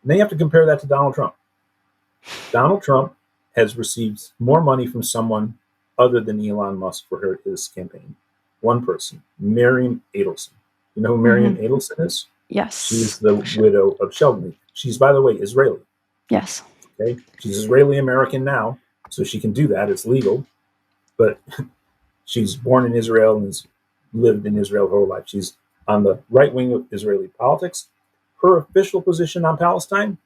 And they have to compare that to Donald Trump. Donald Trump has received more money from someone other than Elon Musk for his campaign. One person, Miriam Adelson. You know who Miriam Adelson is? Yes. She's the widow of Sheldon. She's, by the way, Israeli. Yes. Okay. She's Israeli-American now, so she can do that. It's legal. But she's born in Israel and has lived in Israel her whole life. She's on the right wing of Israeli politics. Her official position on Palestine,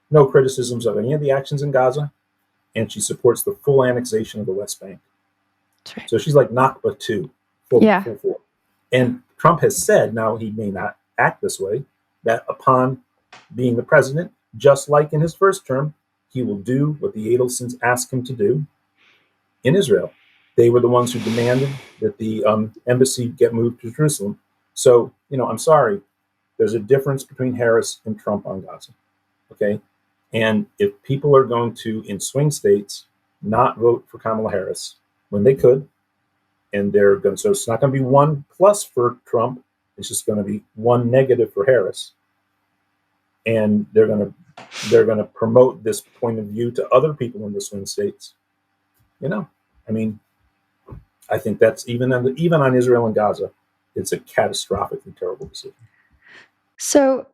no criticisms of any of the actions in Gaza, and she supports the full annexation of the West Bank. Right. So she's like Nakba 2. Full. And Trump has said, now he may not act this way, that upon being the president, just like in his first term, he will do what the Adelsons asked him to do in Israel. They were the ones who demanded that the embassy get moved to Jerusalem. So, I'm sorry, there's a difference between Harris and Trump on Gaza. Okay. And if people are going to, in swing states, not vote for Kamala Harris when they could, and so it's not going to be 1+ for Trump. It's just going to be 1- for Harris. And they're going to promote this point of view to other people in the swing states. I think that's even on Israel and Gaza, it's a catastrophically terrible decision. So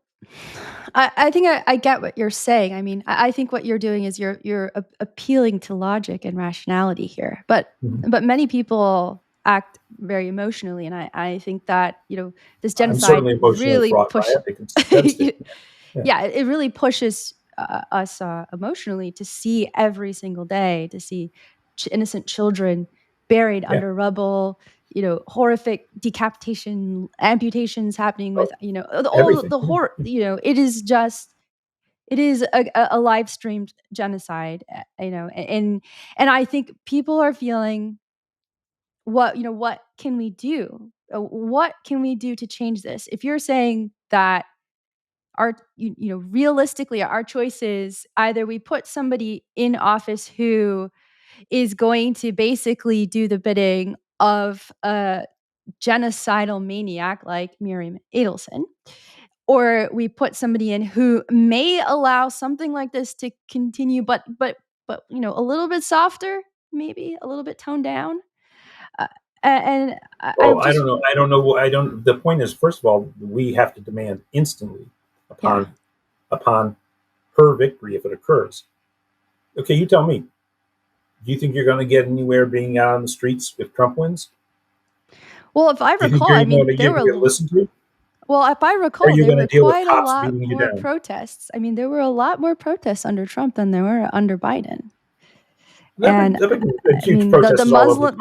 I think I get what you're saying. I mean, I think what you're doing is you're appealing to logic and rationality here. But many people act very emotionally, and I think that this genocide really pushes. It really pushes us emotionally to see every single day, to see innocent children buried under rubble. Horrific decapitation, amputations happening with all the horror. It is a live streamed genocide. And I think people are feeling, what can we do? What can we do to change this? If you're saying that realistically, our choice is either we put somebody in office who is going to basically do the bidding of a genocidal maniac like Miriam Adelson, or we put somebody in who may allow something like this to continue, but a little bit softer, maybe a little bit toned down. I don't know. The point is, first of all, we have to demand instantly upon her victory if it occurs. Okay, you tell me. Do you think you're going to get anywhere being out on the streets if Trump wins? Well, if I recall, there were listened to. Well, if I recall, there were quite a lot more protests. I mean, there were a lot more protests under Trump than there were under Biden. The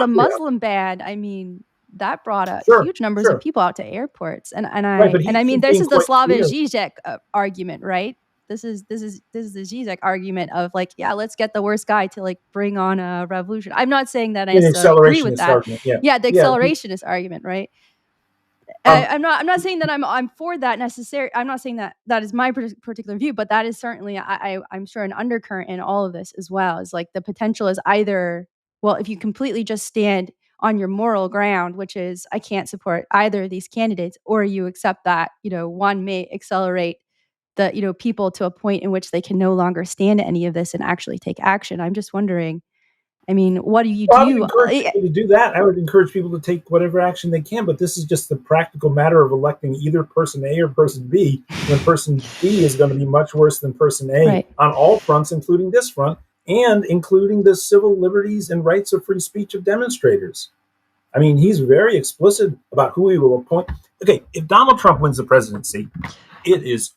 Muslim ban, that brought up huge numbers of people out to airports. This is the Slavoj Žižek argument, right? This is the Žižek argument of let's get the worst guy to bring on a revolution. I'm not saying that I agree with that. The accelerationist argument, right? I'm not saying that I'm for that necessarily. I'm not saying that is my particular view, but that is certainly I'm sure an undercurrent in all of this as well. Is the potential is either, well, if you completely just stand on your moral ground, which is I can't support either of these candidates, or you accept that one may accelerate the people to a point in which they can no longer stand any of this and actually take action. I'm just wondering I mean, what do you I would do? encourage people to do that. I would encourage people to take whatever action they can, but this is just the practical matter of electing either person A or person B, when person B is going to be much worse than person A on all fronts, including this front, and including the civil liberties and rights of free speech of demonstrators. I mean, he's very explicit about who he will appoint. Okay, if Donald Trump wins the presidency, it is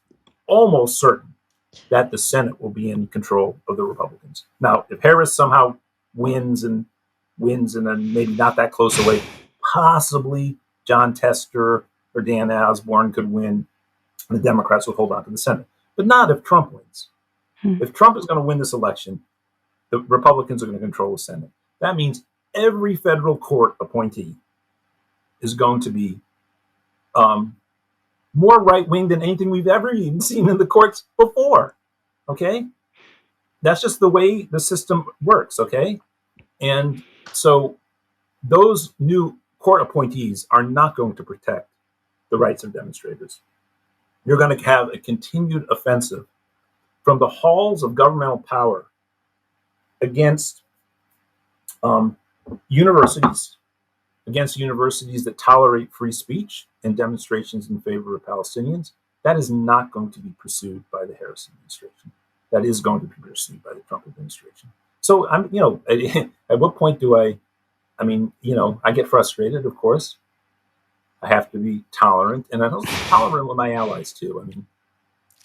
almost certain that the Senate will be in control of the Republicans. Now, if Harris somehow wins and then maybe not that close away, possibly John Tester or Dan Osborne could win, and the Democrats will hold on to the Senate. But not if Trump wins. If Trump is going to win this election, the Republicans are going to control the Senate. That means every federal court appointee is going to be more right-wing than anything we've ever even seen in the courts before. Okay? That's just the way the system works, okay? And so those new court appointees are not going to protect the rights of demonstrators. You're going to have a continued offensive from the halls of governmental power against universities that tolerate free speech and demonstrations in favor of Palestinians. That is not going to be pursued by the Harris administration. That is going to be pursued by the Trump administration. So at what point do I get frustrated, of course. I have to be tolerant, and I'm also tolerant with my allies too.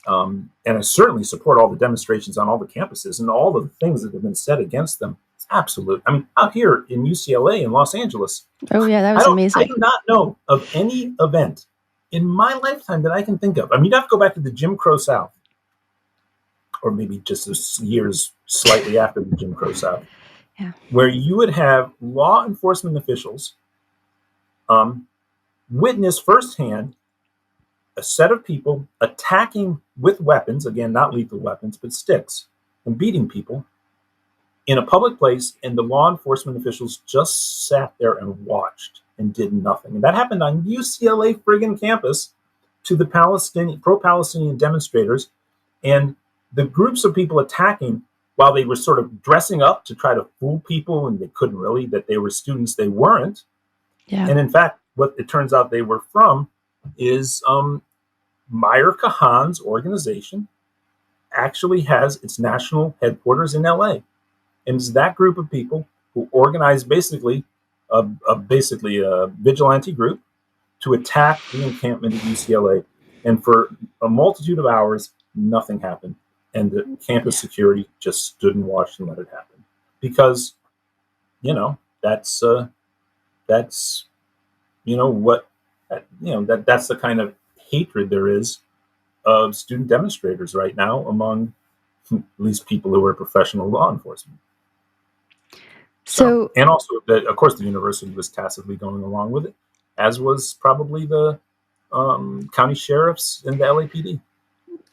And I certainly support all the demonstrations on all the campuses and all the things that have been said against them. It's absolute. I mean, out here in UCLA in Los Angeles. Oh yeah, that was amazing. I do not know of any event in my lifetime that I can think of. I mean, you'd have to go back to the Jim Crow South, or maybe just years slightly after the Jim Crow South, where you would have law enforcement officials witness firsthand a set of people attacking with weapons, again, not lethal weapons, but sticks, and beating people in a public place, and the law enforcement officials just sat there and watched and did nothing. And that happened on UCLA friggin' campus to the pro-Palestinian demonstrators, and the groups of people attacking, while they were sort of dressing up to try to fool people, and they couldn't really, that they were students, they weren't. Yeah. And in fact, what it turns out they were from is Meyer Kahan's organization actually has its national headquarters in LA. And it's that group of people who organized basically a vigilante group to attack the encampment at UCLA. And for a multitude of hours, nothing happened. And the campus security just stood and watched and let it happen. Because, that's that's the kind of hatred there is of student demonstrators right now among at least people who are professional law enforcement. So and also, of course, the university was tacitly going along with it, as was probably the county sheriffs and the LAPD.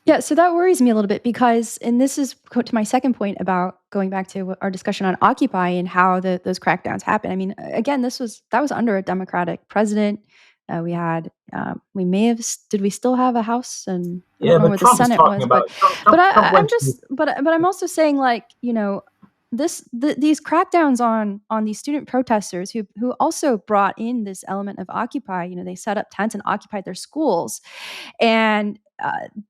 Yeah, so that worries me a little bit because, and this is to my second point about going back to our discussion on Occupy and how those crackdowns happen. I mean, again, that was under a Democratic president. We did we still have a House? And I don't know where the Senate was, but I'm also saying, like, these crackdowns on these student protesters who also brought in this element of Occupy. They set up tents and occupied their schools, and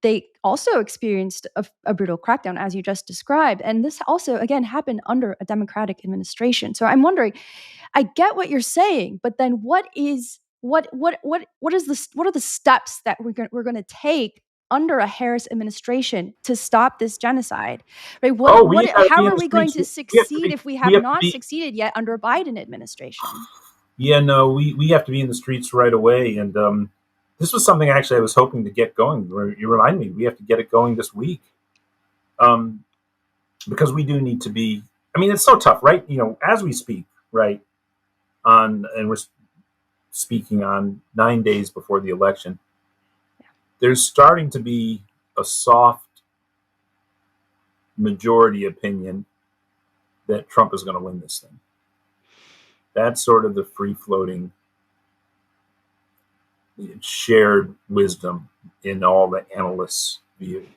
they also experienced a brutal crackdown, as you just described. And this also, again, happened under a Democratic administration. So I'm wondering, I get what you're saying, but then what are the steps that we're going to take under a Harris administration to stop this genocide? Right? How are we going to succeed if we have not succeeded yet under a Biden administration? Yeah, no, we have to be in the streets right away. And this was something actually I was hoping to get going. You remind me, we have to get it going this week. Because we do need to be, I mean, it's so tough, right? As we speak, right? And we're speaking on 9 days before the election. There's starting to be a soft majority opinion that Trump is going to win this thing. That's sort of the free-floating shared wisdom in all the analysts' view.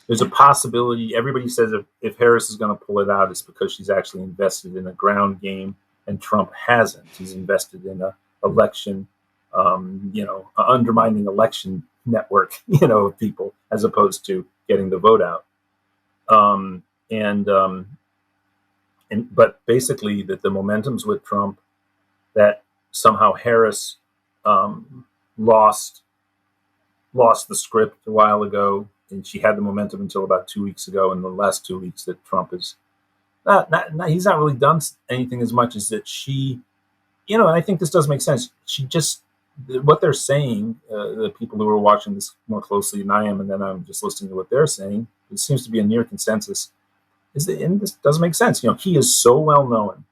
There's a possibility. Everybody says if Harris is going to pull it out, it's because she's actually invested in a ground game, and Trump hasn't. He's invested in a election, undermining election network, of people, as opposed to getting the vote out. But basically that the momentum's with Trump, that somehow Harris lost the script a while ago, and she had the momentum until about 2 weeks ago. In the last 2 weeks, that Trump is he's not really done anything as much as that she, and I think this does make sense. She just, what they're saying, the people who are watching this more closely than I am, and then I'm just listening to what they're saying, it seems to be a near consensus, is that, and this does make sense. He is so well known.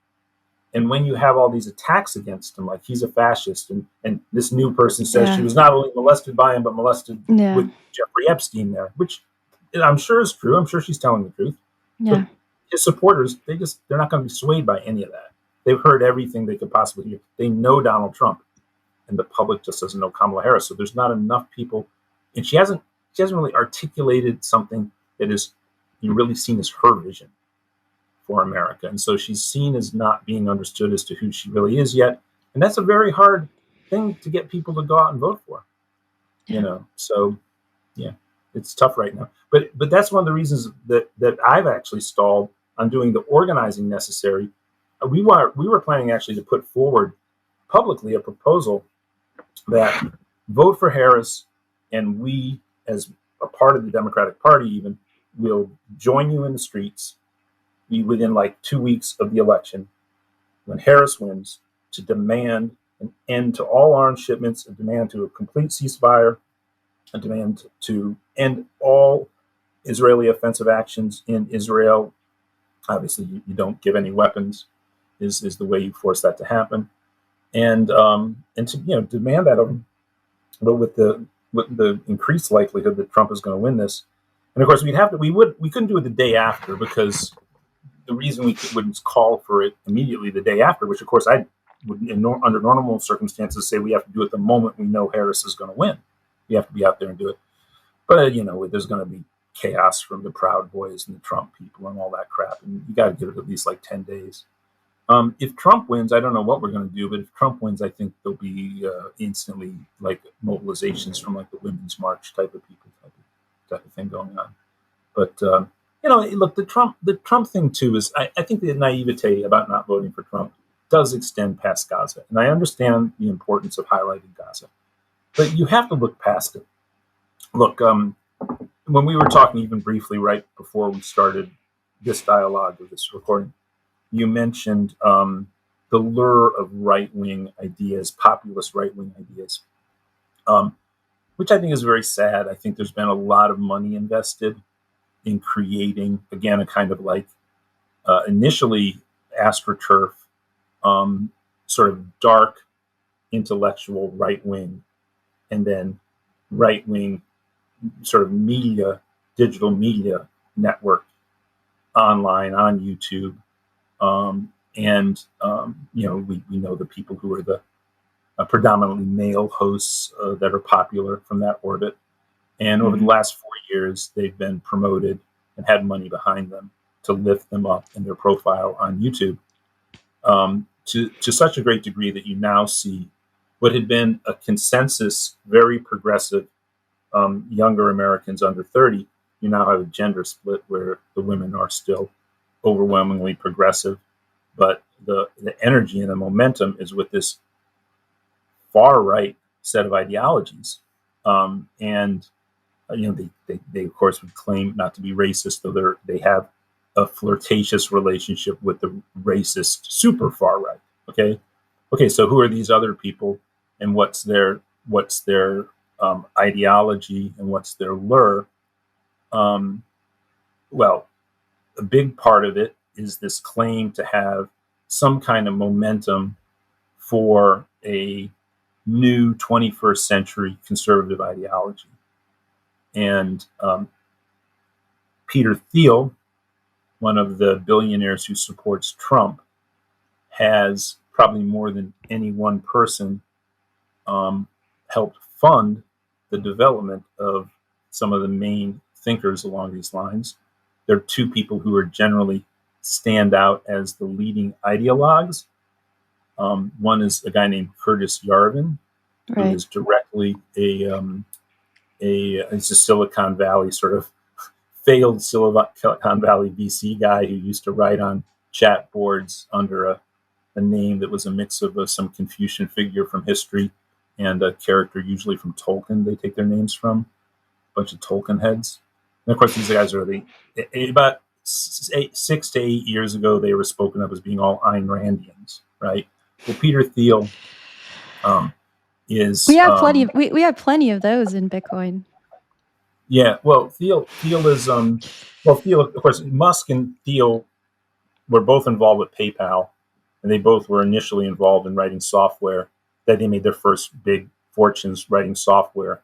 And when you have all these attacks against him, like he's a fascist, and this new person says she was not only molested by him, but molested with Jeffrey Epstein there, which I'm sure is true. I'm sure she's telling the truth. Yeah. But his supporters, they're not going to be swayed by any of that. They've heard everything they could possibly hear. They know Donald Trump, and the public just doesn't know Kamala Harris. So there's not enough people, and she hasn't really articulated something that is really seen as her vision for America. And so she's seen as not being understood as to who she really is yet. And that's a very hard thing to get people to go out and vote for, So yeah, it's tough right now. But that's one of the reasons that I've actually stalled on doing the organizing necessary. We were planning actually to put forward publicly a proposal that vote for Harris, and we, as a part of the Democratic Party even, will join you in the streets within like 2 weeks of the election, when Harris wins, to demand an end to all arms shipments, a demand to a complete ceasefire, a demand to end all Israeli offensive actions in Israel. Obviously, you don't give any weapons, is the way you force that to happen, and to demand that of them, but with the increased likelihood that Trump is going to win this. And of course, we couldn't do it the day after, because the reason we wouldn't call for it immediately the day after, which of course I would, under normal circumstances, say we have to do it the moment we know Harris is going to win. We have to be out there and do it. But there's going to be chaos from the Proud Boys and the Trump people and all that crap, and you got to give it at least like 10 days. If Trump wins, I don't know what we're going to do, but if Trump wins, I think there'll be instantly like mobilizations from like the Women's March type of people, type of thing going on. But look, the Trump thing too is, I think the naivete about not voting for Trump does extend past Gaza, and I understand the importance of highlighting Gaza, but you have to look past it. Look, when we were talking even briefly right before we started this dialogue or this recording, you mentioned the lure of right-wing ideas, populist right-wing ideas, which I think is very sad. I think there's been a lot of money invested in creating, again, a kind of like initially AstroTurf, sort of dark intellectual right-wing, and then right-wing sort of media, digital media network online on YouTube. We know the people who are the predominantly male hosts that are popular from that orbit. And over the last 4 years, they've been promoted and had money behind them to lift them up in their profile on YouTube to such a great degree that you now see what had been a consensus, very progressive, younger Americans under 30. You now have a gender split where the women are still overwhelmingly progressive, but the energy and the momentum is with this far right set of ideologies. They of course would claim not to be racist, though they have a flirtatious relationship with the racist super far right. Okay. So who are these other people, and what's their ideology, and what's their lure? Well, a big part of it is this claim to have some kind of momentum for a new 21st century conservative ideology. And Peter Thiel, one of the billionaires who supports Trump, has probably more than any one person helped fund the development of some of the main thinkers along these lines. There are two people who are generally stand out as the leading ideologues. One is a guy named Curtis Yarvin, who is directly it's a Silicon Valley sort of failed Silicon Valley VC guy who used to write on chat boards under a name that was a mix of some Confucian figure from history and a character usually from Tolkien. They take their names from a bunch of Tolkien heads. And of course, these guys are about 6 to 8 years ago, they were spoken of as being all Ayn Randians, right? Well, Peter Thiel is... We have we have plenty of those in Bitcoin. Yeah, well, Thiel is... Thiel, of course, Musk and Thiel were both involved with PayPal, and they both were initially involved in writing software. That they made their first big fortunes writing software,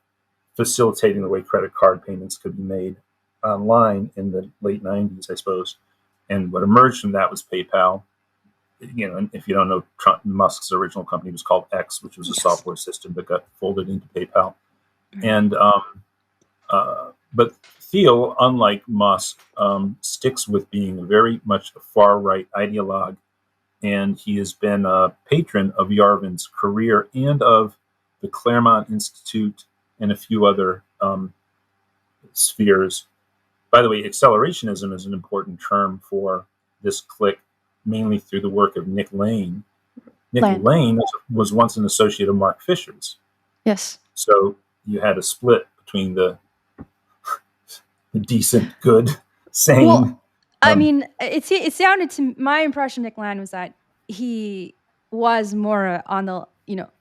facilitating the way credit card payments could be made online in the late 90s, I suppose. And what emerged from that was PayPal. And if you don't know, Musk's original company was called X, which was a software system that got folded into PayPal. And but Thiel, unlike Musk, sticks with being very much a far-right ideologue, and he has been a patron of Yarvin's career and of the Claremont Institute and a few other spheres. By the way, accelerationism is an important term for this clique, mainly through the work of Nick Lane. Nick Lane was once an associate of Mark Fisher's. Yes. So you had a split between the decent, good, sane. Well, I mean, it sounded to my impression, Nick Lane, was that he was more on the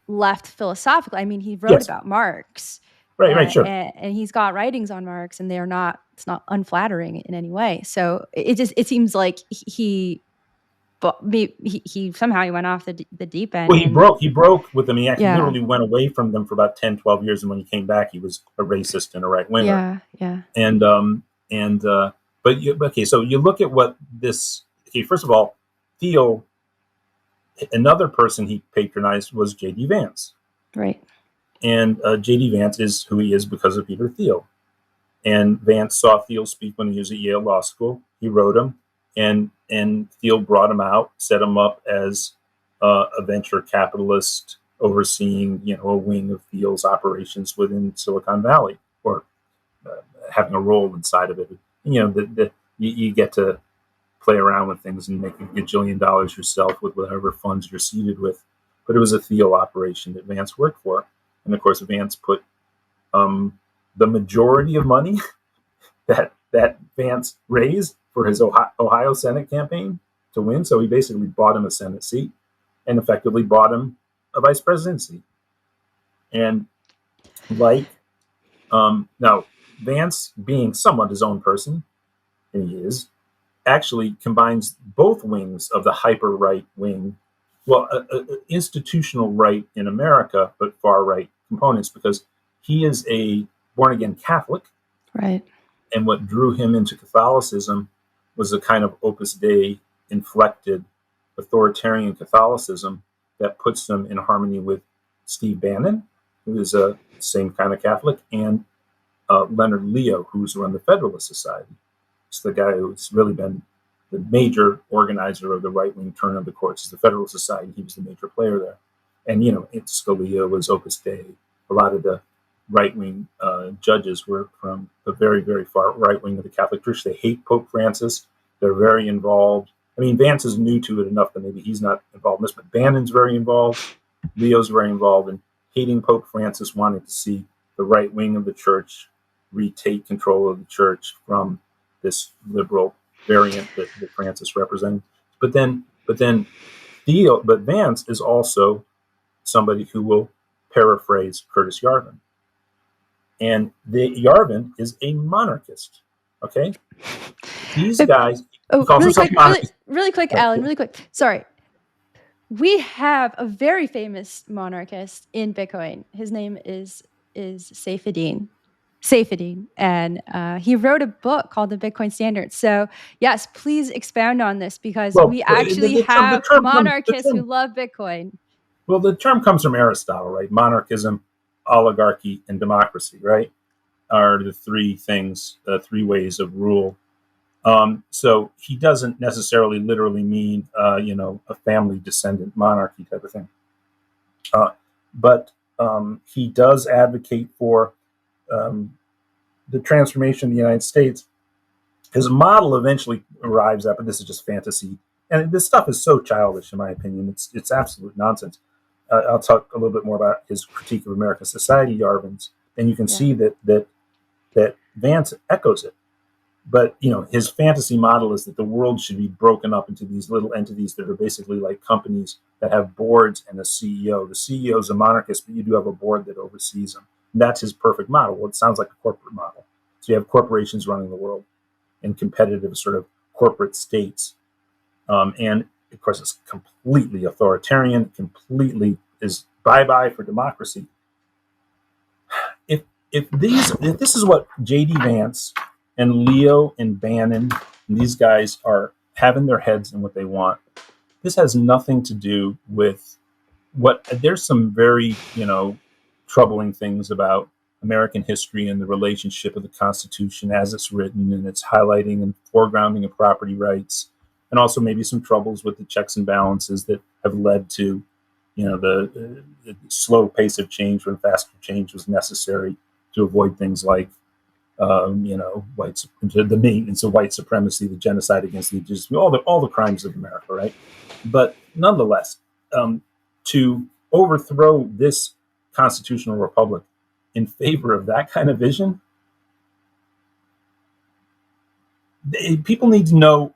left philosophically. I mean, he wrote about Marx. Right, sure. And he's got writings on Marx, and it's not unflattering in any way. So it seems like he somehow went off the deep end. Well, he broke with them. He actually literally went away from them for about 10, 12 years. And when he came back, he was a racist and a right winger. Yeah. So you look at what this, first of all, Thiel, another person he patronized was J.D. Vance. Right. And J.D. Vance is who he is because of Peter Thiel. And Vance saw Thiel speak when he was at Yale Law School. He wrote him, and Thiel brought him out, set him up as a venture capitalist overseeing, a wing of Thiel's operations within Silicon Valley, or having a role inside of it. You get to play around with things and make $1 gajillion yourself with whatever funds you're seated with. But it was a Thiel operation that Vance worked for. And of course, Vance put the majority of money that Vance raised for his Ohio Senate campaign to win. So he basically bought him a Senate seat and effectively bought him a vice presidency. And now Vance, being somewhat his own person, and he is, actually combines both wings of the hyper right wing. Well, institutional right in America, but far right components, because he is a born-again Catholic. Right. And what drew him into Catholicism was a kind of Opus Dei inflected authoritarian Catholicism that puts them in harmony with Steve Bannon, who is a same kind of Catholic, and Leonard Leo, who's run the Federalist Society. It's the guy who's really been the major organizer of the right-wing turn of the courts is the Federalist Society. He was the major player there. And, Scalia was Opus Dei. A lot of the right-wing judges were from the very, very far right-wing of the Catholic Church. They hate Pope Francis. They're very involved. I mean, Vance is new to it enough that maybe he's not involved in this, but Bannon's very involved. Leo's very involved in hating Pope Francis, wanting to see the right wing of the church retake control of the church from this liberal variant that Francis represented. But Vance is also somebody who will paraphrase Curtis Yarvin. And Yarvin is a monarchist. Okay? These guys... Really quick, Alan, really quick. Sorry. We have a very famous monarchist in Bitcoin. His name is Saifedean. And he wrote a book called The Bitcoin Standard. So, yes, please expound on this, because we actually have monarchists who love Bitcoin. Well, the term comes from Aristotle, right? Monarchism, oligarchy, and democracy, right? are the three things, three ways of rule. So he doesn't necessarily literally mean, a family descendant monarchy type of thing. But he does advocate for the transformation of the United States. His model eventually arrives at, but this is just fantasy. And this stuff is so childish, in my opinion. It's absolute nonsense. I'll talk a little bit more about his critique of American society, Yarvin's, and you can see that Vance echoes it. But his fantasy model is that the world should be broken up into these little entities that are basically like companies that have boards and a CEO. The CEO is a monarchist, but you do have a board that oversees them. And that's his perfect model. Well, it sounds like a corporate model. So you have corporations running the world in competitive sort of corporate states. And of course, it's completely authoritarian, completely is bye-bye for democracy. If this is what J.D. Vance and Leo and Bannon and these guys are having their heads in what they want, this has nothing to do with there's some very, troubling things about American history and the relationship of the Constitution as it's written, and it's highlighting and foregrounding of property rights, and also maybe some troubles with the checks and balances that have led to, the slow pace of change when faster change was necessary to avoid things like, the maintenance of white supremacy, the genocide against the indigenous, all the crimes of America, right? But nonetheless, to overthrow this constitutional republic in favor of that kind of vision, people need to know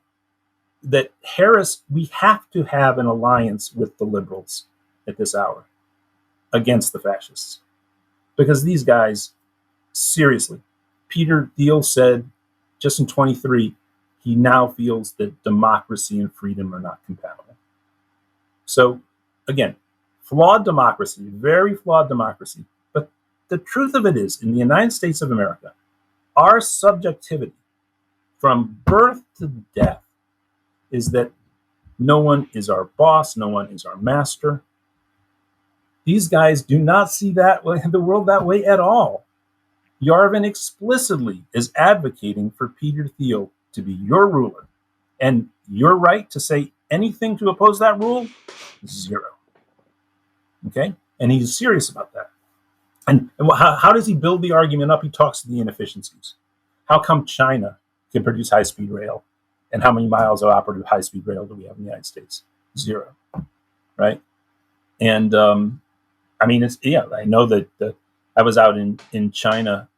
that Harris, we have to have an alliance with the liberals at this hour against the fascists. Because these guys, seriously, Peter Thiel said just in 23, he now feels that democracy and freedom are not compatible. So again, flawed democracy, very flawed democracy. But the truth of it is, in the United States of America, our subjectivity from birth to death is that no one is our boss, no one is our master. These guys do not see the world that way at all. Yarvin explicitly is advocating for Peter Thiel to be your ruler. And your right to say anything to oppose that rule, 0. Okay? And he's serious about that. And how does he build the argument up? He talks to the inefficiencies. How come China can produce high-speed rail? And how many miles of operative high-speed rail do we have in the United States? 0. Right? And I know that I was out in China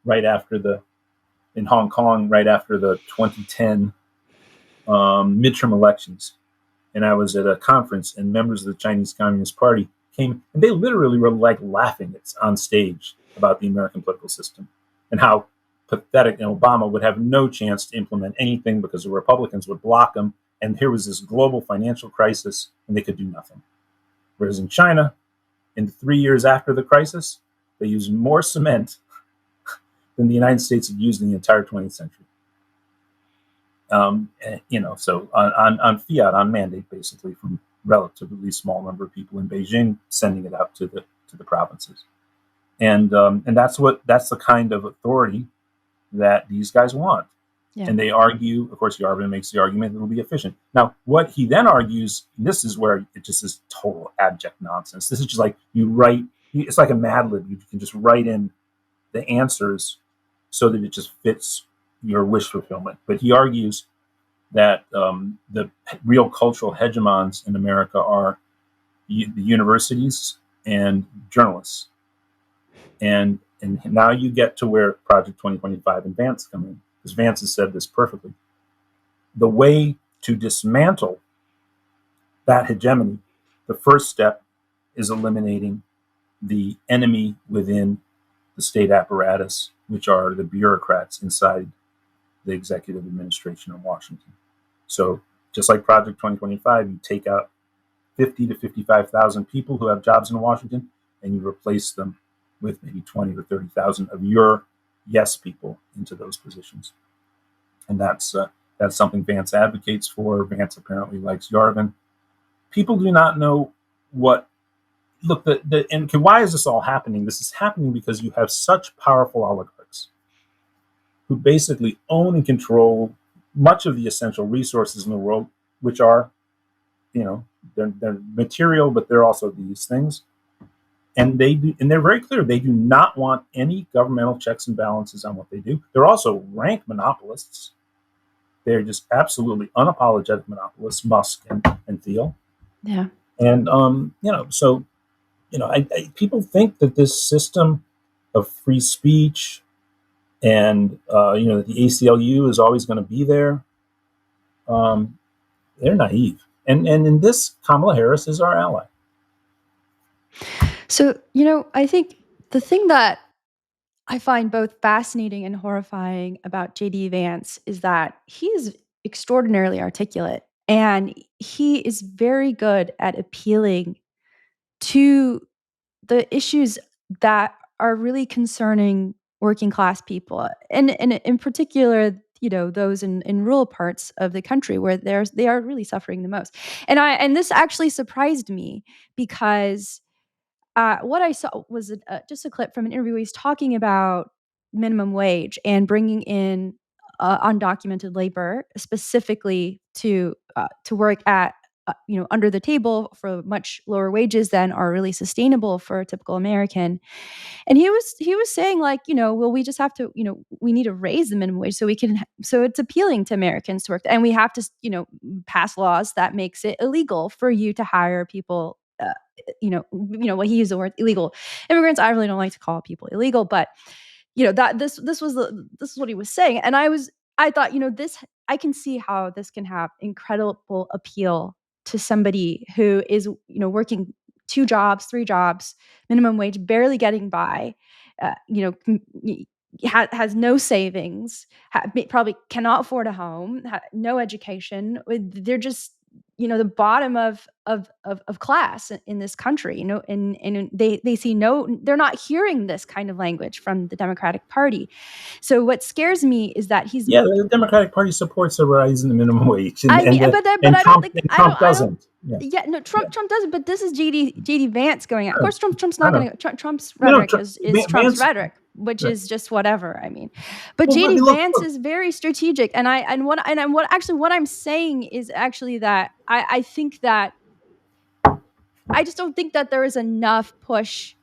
in Hong Kong right after the 2010 midterm elections. And I was at a conference, and members of the Chinese Communist Party came, and they literally were like laughing on stage about the American political system and how pathetic, and Obama would have no chance to implement anything because the Republicans would block him. And here was this global financial crisis, and they could do nothing. Whereas in China, in the 3 years after the crisis, they used more cement than the United States had used in the entire 20th century. So on fiat, on mandate, basically, from relatively small number of people in Beijing, sending it out to the provinces, and that's the kind of authority that these guys want. Yeah. And they argue, of course, Yarvin makes the argument that it'll be efficient. Now, what he then argues, this is where it just is total abject nonsense. This is just like it's like a Mad Lib. You can just write in the answers so that it just fits your wish fulfillment. But he argues that the real cultural hegemons in America are the universities and journalists. And now you get to where Project 2025 and Vance come in. Because Vance has said this perfectly. The way to dismantle that hegemony, the first step is eliminating the enemy within the state apparatus, which are the bureaucrats inside the executive administration in Washington. So just like Project 2025, you take out 50 to 55,000 people who have jobs in Washington, and you replace them with maybe 20 or 30,000 of your yes people into those positions. And that's something Vance advocates for. Vance apparently likes Yarvin. People do not know what. Look, why is this all happening? This is happening because you have such powerful oligarchs who basically own and control much of the essential resources in the world, which are, they're material, but they're also these things. And they're very clear. They do not want any governmental checks and balances on what they do. They're also rank monopolists. They're just absolutely unapologetic monopolists, Musk and Thiel. Yeah. And people think that this system of free speech and that the ACLU is always going to be there. They're naive. And in this, Kamala Harris is our ally. So, I think the thing that I find both fascinating and horrifying about JD Vance is that he is extraordinarily articulate, and he is very good at appealing to the issues that are really concerning working class people, and in particular, those in rural parts of the country where they are really suffering the most. And this actually surprised me because what I saw was just a clip from an interview. He's talking about minimum wage and bringing in undocumented labor specifically to work at under the table for much lower wages than are really sustainable for a typical American. And he was saying, like, well, we just have to, we need to raise the minimum wage so it's appealing to Americans to work, and we have to, pass laws that makes it illegal for you to hire people. He used the word illegal immigrants. I really don't like to call people illegal, but that this is what he was saying. And I thought, this, I can see how this can have incredible appeal to somebody who is, working 2 jobs, 3 jobs, minimum wage, barely getting by, has no savings, probably cannot afford a home, no education. They're just, the bottom of class in this country, and they see they're not hearing this kind of language from the Democratic Party. So what scares me is that the Democratic Party supports a rise in the minimum wage. But I don't think Trump doesn't. Trump doesn't. But this is JD Vance going out. Of course, Trump's not going to. Trump's rhetoric is Trump's rhetoric, which is just whatever. I mean, but JD Vance is very strategic, and what I'm saying is actually that I think that I just don't think that there is enough push.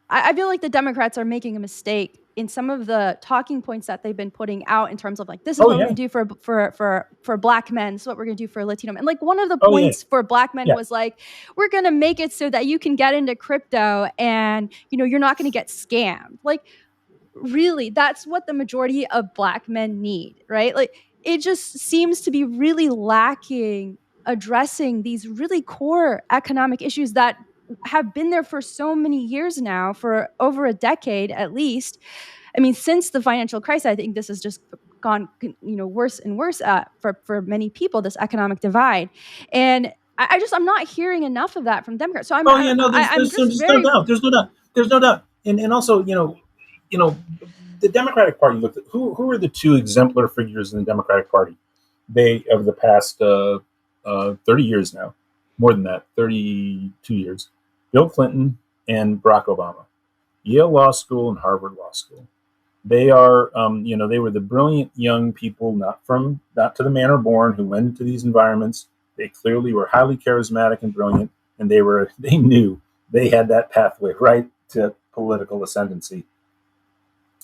I feel like the Democrats are making a mistake in some of the talking points that they've been putting out in terms of, like, this is what we're going to do for Black men. This is what we're going to do for Latino men. Like, one of the points for Black men was like, we're going to make it so that you can get into crypto and, you're not going to get scammed. Like, really, that's what the majority of Black men need, right? Like, it just seems to be really lacking addressing these really core economic issues that have been there for so many years now, for over a decade at least. I mean, since the financial crisis, I think this has just gone, worse and worse for many people, this economic divide. And I'm not hearing enough of that from Democrats. So there's no doubt. And also, the Democratic Party looked at who are the 2 exemplar figures in the Democratic Party. They, over the past 30 years now, more than that, 32 years, Bill Clinton and Barack Obama, Yale Law School and Harvard Law School. They are, they were the brilliant young people, not to the manor born, who went into these environments. They clearly were highly charismatic and brilliant, and they knew they had that pathway right to political ascendancy.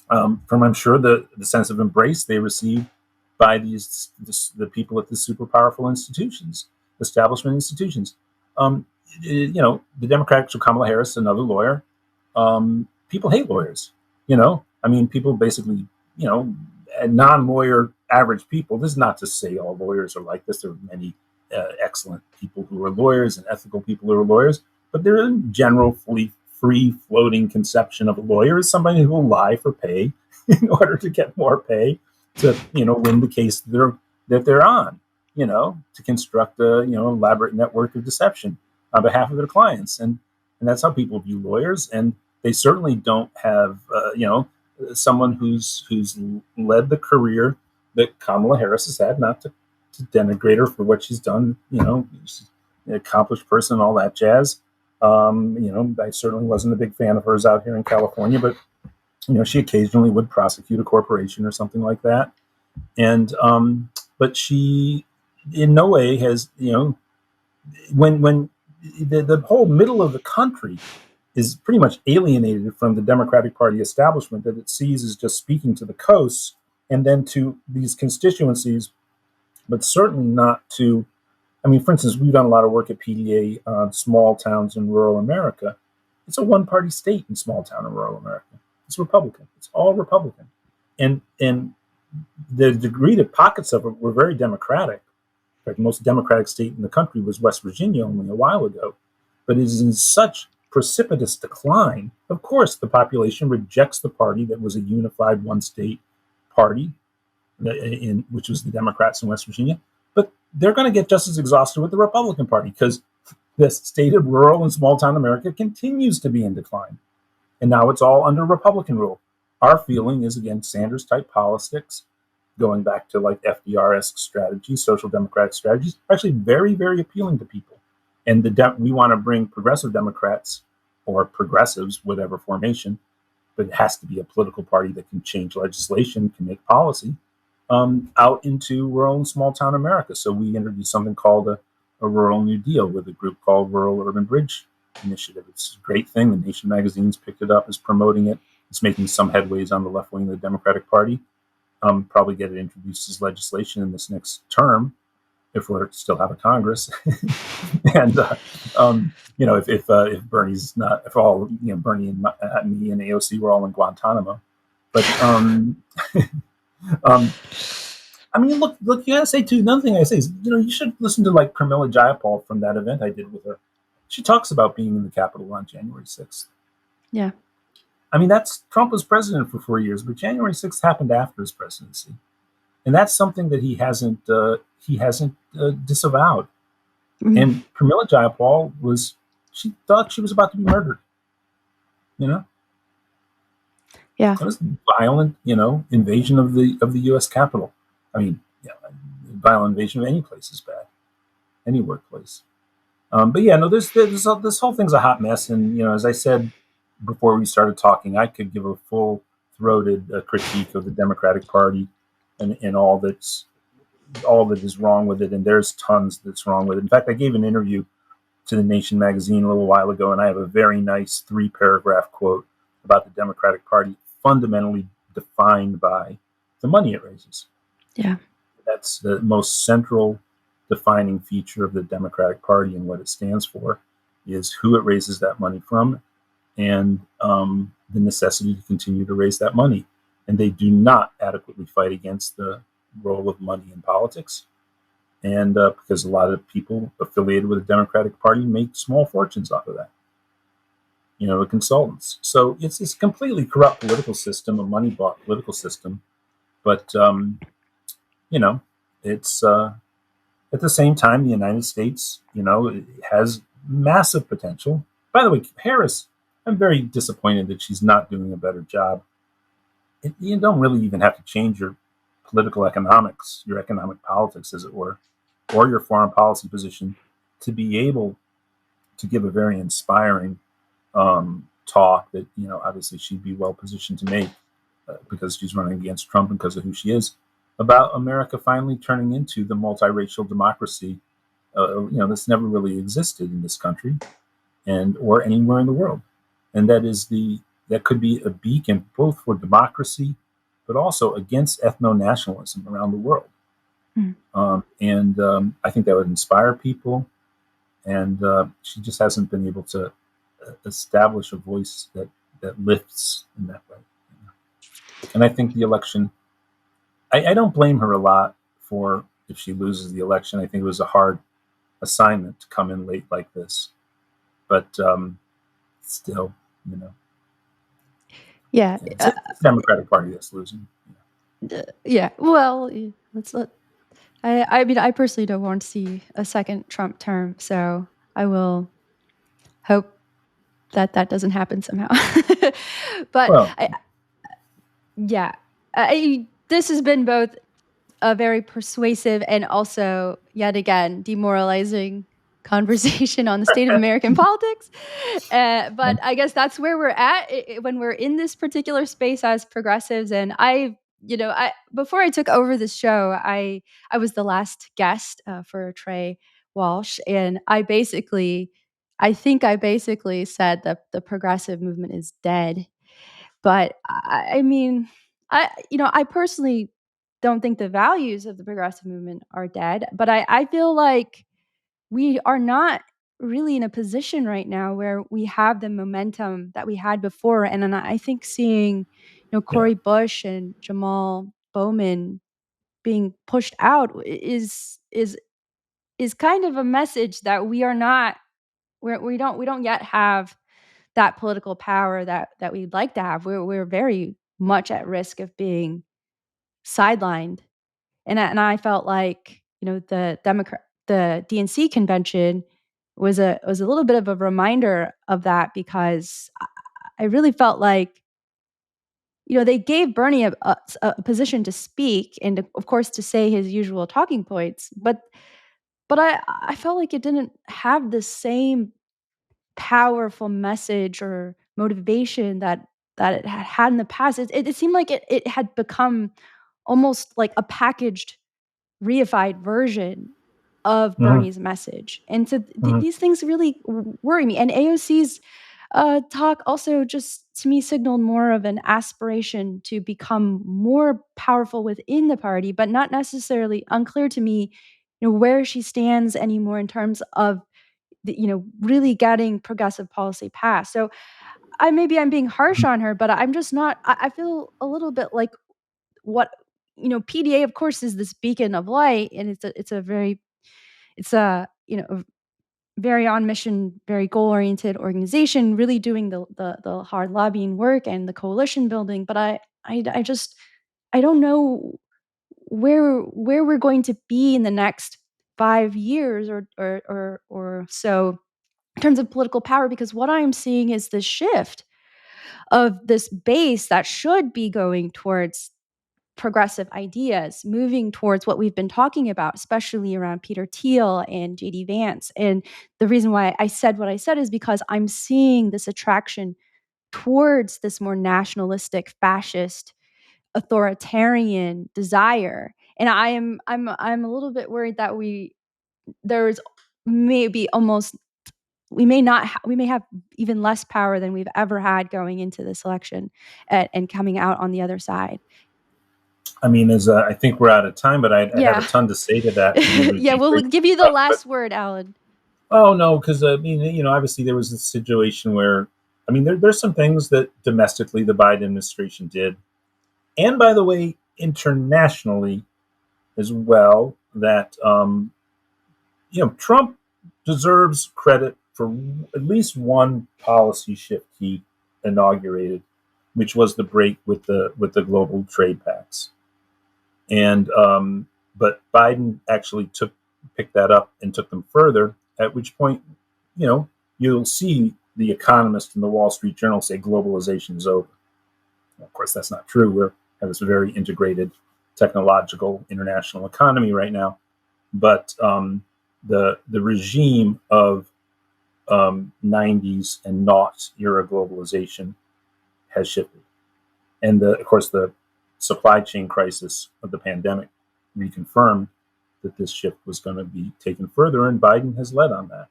From, I'm sure, the sense of embrace they received by the people at the super powerful institutions, establishment institutions. The Democrats, so Kamala Harris, another lawyer. People hate lawyers. People basically, non-lawyer average people. This is not to say all lawyers are like this. There are many excellent people who are lawyers and ethical people who are lawyers, but there is a general free-floating conception of a lawyer as somebody who will lie for pay in order to get more pay to, win the case that they're on, to construct a, elaborate network of deception on behalf of their clients. And that's how people view lawyers. And they certainly don't have, someone who's led the career that Kamala Harris has had, not to denigrate her for what she's done. She's an accomplished person, all that jazz. I certainly wasn't a big fan of hers out here in California, but she occasionally would prosecute a corporation or something like that. And but she in no way has, when the whole middle of the country is pretty much alienated from the Democratic Party establishment that it sees as just speaking to the coasts and then to these constituencies, but certainly not to, for instance, we've done a lot of work at PDA on small towns in rural America. It's a one-party state in small town in rural America. It's Republican. It's all Republican. And the degree that pockets of it were very Democratic. In fact, the most Democratic state in the country was West Virginia only a while ago. But it is in such precipitous decline. Of course, the population rejects the party that was a unified one-state party, which was the Democrats in West Virginia. But they're going to get just as exhausted with the Republican Party because the state of rural and small-town America continues to be in decline. And now it's all under Republican rule. Our feeling is, again, Sanders-type politics, going back to like FDR-esque strategies, social democratic strategies, are actually very, very appealing to people. And we want to bring progressive Democrats or progressives, whatever formation, but it has to be a political party that can change legislation, can make policy, out into rural and small-town America. So we introduced something called a Rural New Deal with a group called Rural Urban Bridge Initiative. It's a great thing. The Nation magazine's picked it up, is promoting it. It's making some headways on the left wing of the Democratic Party. Probably get it introduced as legislation in this next term, if we still have a Congress. And if Bernie's not, if all Bernie and me and AOC were all in Guantanamo, but look, you gotta say too. Another thing I say is, you should listen to like Pramila Jayapal from that event I did with her. She talks about being in the Capitol on January 6th. Yeah. Trump was president for 4 years, but January 6th happened after his presidency. And that's something that he hasn't disavowed. Mm-hmm. And Pramila Jayapal she thought she was about to be murdered. Yeah. It was a violent, invasion of the U.S. Capitol. Violent invasion of any place is bad, any workplace. But yeah, no, this whole thing's a hot mess. And, as I said before we started talking, I could give a full-throated critique of the Democratic Party and all that is wrong with it. And there's tons that's wrong with it. In fact, I gave an interview to the Nation magazine a little while ago, and I have a very nice 3-paragraph quote about the Democratic Party fundamentally defined by the money it raises. Yeah. That's the most central defining feature of the Democratic Party and what it stands for, is who it raises that money from and the necessity to continue to raise that money. And they do not adequately fight against the role of money in politics. And because a lot of people affiliated with the Democratic Party make small fortunes off of that, the consultants. So it's a completely corrupt political system, a money-bought political system. But, it's at the same time, the United States, it has massive potential. By the way, Harris, I'm very disappointed that she's not doing a better job. You don't really even have to change your political economics, your economic politics, as it were, or your foreign policy position to be able to give a very inspiring talk that, obviously she'd be well positioned to make because she's running against Trump and because of who she is, about America finally turning into the multiracial democracy, that's never really existed in this country or anywhere in the world. And that could be a beacon both for democracy, but also against ethno-nationalism around the world. Mm. I think that would inspire people. And she just hasn't been able to establish a voice that lifts in that way. And I think the election, I don't blame her a lot for if she loses the election. I think it was a hard assignment to come in late like this. But still, Yeah. It's the Democratic Party that's losing. Yeah. Well, I personally don't want to see a second Trump term, so I will hope that doesn't happen somehow. But this has been both a very persuasive and also, yet again, demoralizing conversation on the state of American politics. But I guess that's where we're at when we're in this particular space as progressives. And before I took over this show, I was the last guest for Trey Walsh, and I basically said that the progressive movement is dead. But I mean, I personally don't think the values of the progressive movement are dead, but I feel like we are not really in a position right now where we have the momentum that we had before. And then I think seeing, Cori Bush and Jamal Bowman being pushed out is kind of a message that we are not, we don't yet have that political power that we'd like to have. We're very much at risk of being sidelined. And I felt like, the DNC convention was a little bit of a reminder of that, because I really felt like, they gave Bernie a position to speak and of course to say his usual talking points, but I felt like it didn't have the same powerful message or motivation that it had in the past. It seemed like it had become almost like a packaged, reified version of Bernie's message. And so these things really worry me. And AOC's talk also just, to me, signaled more of an aspiration to become more powerful within the party, but not necessarily, unclear to me, where she stands anymore in terms of really getting progressive policy passed. So maybe I'm being harsh on her, but I'm just not. I feel a little bit like what PDA, of course, is this beacon of light, and it's a very on mission, very goal oriented organization, really doing the hard lobbying work and the coalition building. But I don't know where we're going to be in the next 5 years or so in terms of political power, because what I'm seeing is this shift of this base that should be going towards progressive ideas, moving towards what we've been talking about, especially around Peter Thiel and J.D. Vance. And the reason why I said what I said is because I'm seeing this attraction towards this more nationalistic, fascist, authoritarian desire. And I'm a little bit worried that there's maybe almost, we may have even less power than we've ever had going into this election and coming out on the other side. I mean, I think we're out of time, but I have a ton to say to that. Yeah, we'll give you the last word, Alan. Oh, no, because, I mean, obviously there was a situation where, I mean, there's some things that domestically the Biden administration did. And by the way, internationally as well, that, Trump deserves credit for at least one policy shift he inaugurated, which was the break with the global trade pacts. And but Biden actually picked that up and took them further, at which point, you'll see the Economist and the Wall Street Journal say globalization is over. Of course, that's not true. We have this very integrated technological international economy right now. But the regime of 90s and noughts era globalization has shifted. And of course, the supply chain crisis of the pandemic reconfirmed that this shift was going to be taken further, and Biden has led on that.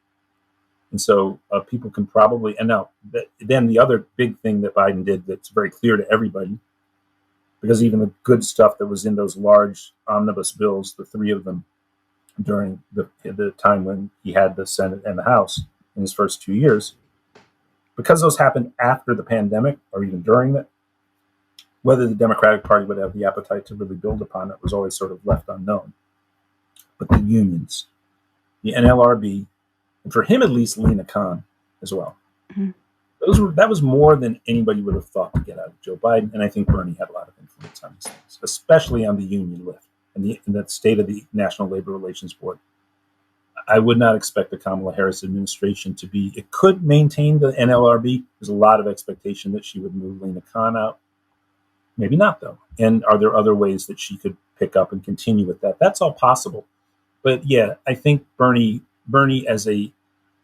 And so people can probably, and now then the other big thing that Biden did that's very clear to everybody, because even the good stuff that was in those large omnibus bills, the three of them during the time when he had the Senate and the House in his first 2 years, because those happened after the pandemic or even during it, whether the Democratic Party would have the appetite to really build upon it was always sort of left unknown. But the unions, the NLRB, and for him at least, Lena Khan as well. Mm-hmm. That was more than anybody would have thought to get out of Joe Biden, and I think Bernie had a lot of influence on these things, especially on the union lift and the state of the National Labor Relations Board. I would not expect the Kamala Harris administration to be, it could maintain the NLRB. There's a lot of expectation that she would move Lena Khan out. Maybe not, though. And are there other ways that she could pick up and continue with that? That's all possible. But yeah, I think Bernie Bernie as I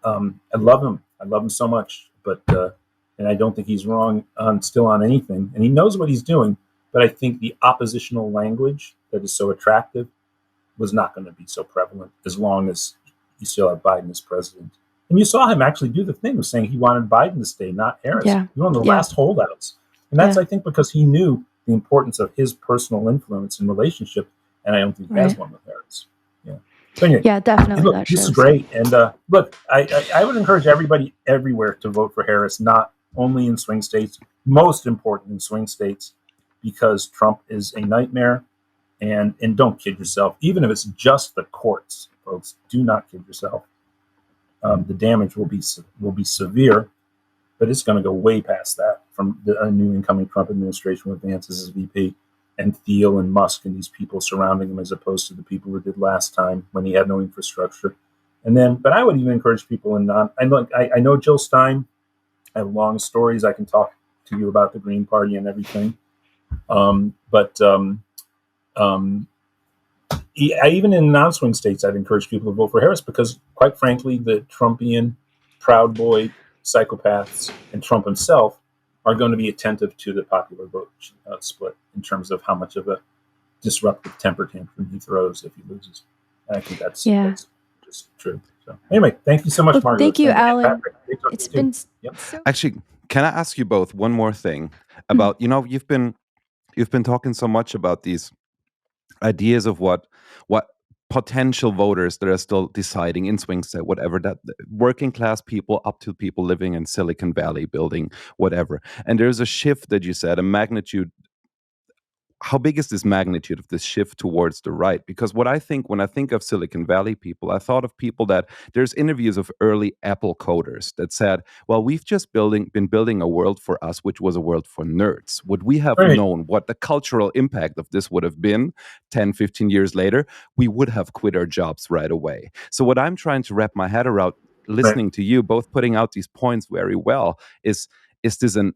love him. I love him so much, but and I don't think he's wrong still on anything, and he knows what he's doing. But I think the oppositional language that is so attractive was not going to be so prevalent as long as you still have Biden as president. And you saw him actually do the thing of saying he wanted Biden to stay, not Harris. Yeah. He was one of the last holdouts. And that's, I think, because he knew the importance of his personal influence and relationship. And I don't think he has one with Harris. Yeah. So anyway, definitely. Look, this is great. And look, I would encourage everybody everywhere to vote for Harris, not only in swing states, most important in swing states, because Trump is a nightmare. And don't kid yourself. Even if it's just the courts, folks, do not kid yourself. The damage will be severe, but it's going to go way past that from the new incoming Trump administration with Vance as VP, and Thiel and Musk and these people surrounding him, as opposed to the people who did last time when he had no infrastructure. And then, but I would even encourage people I know Jill Stein. I have long stories. I can talk to you about the Green Party and everything. Even in non-swing states, I'd encourage people to vote for Harris because, quite frankly, the Trumpian Proud Boy psychopaths and Trump himself are going to be attentive to the popular vote split in terms of how much of a disruptive temper tantrum he throws if he loses. And I think that's just true. So anyway, thank you so much, Margot. Thank you, Alan. It's been Actually, can I ask you both one more thing about, you've been talking so much about these ideas of what potential voters that are still deciding in swing state, whatever, that working class people up to people living in Silicon Valley, building whatever. And there's a shift that you said, a magnitude. How big is this magnitude of this shift towards the right? Because what I think when I think of Silicon Valley people, I thought of people that there's interviews of early Apple coders that said, well, we've just been building a world for us, which was a world for nerds. Would we have known what the cultural impact of this would have been 10, 15 years later, we would have quit our jobs right away. So what I'm trying to wrap my head around, listening to you both putting out these points very well, is this an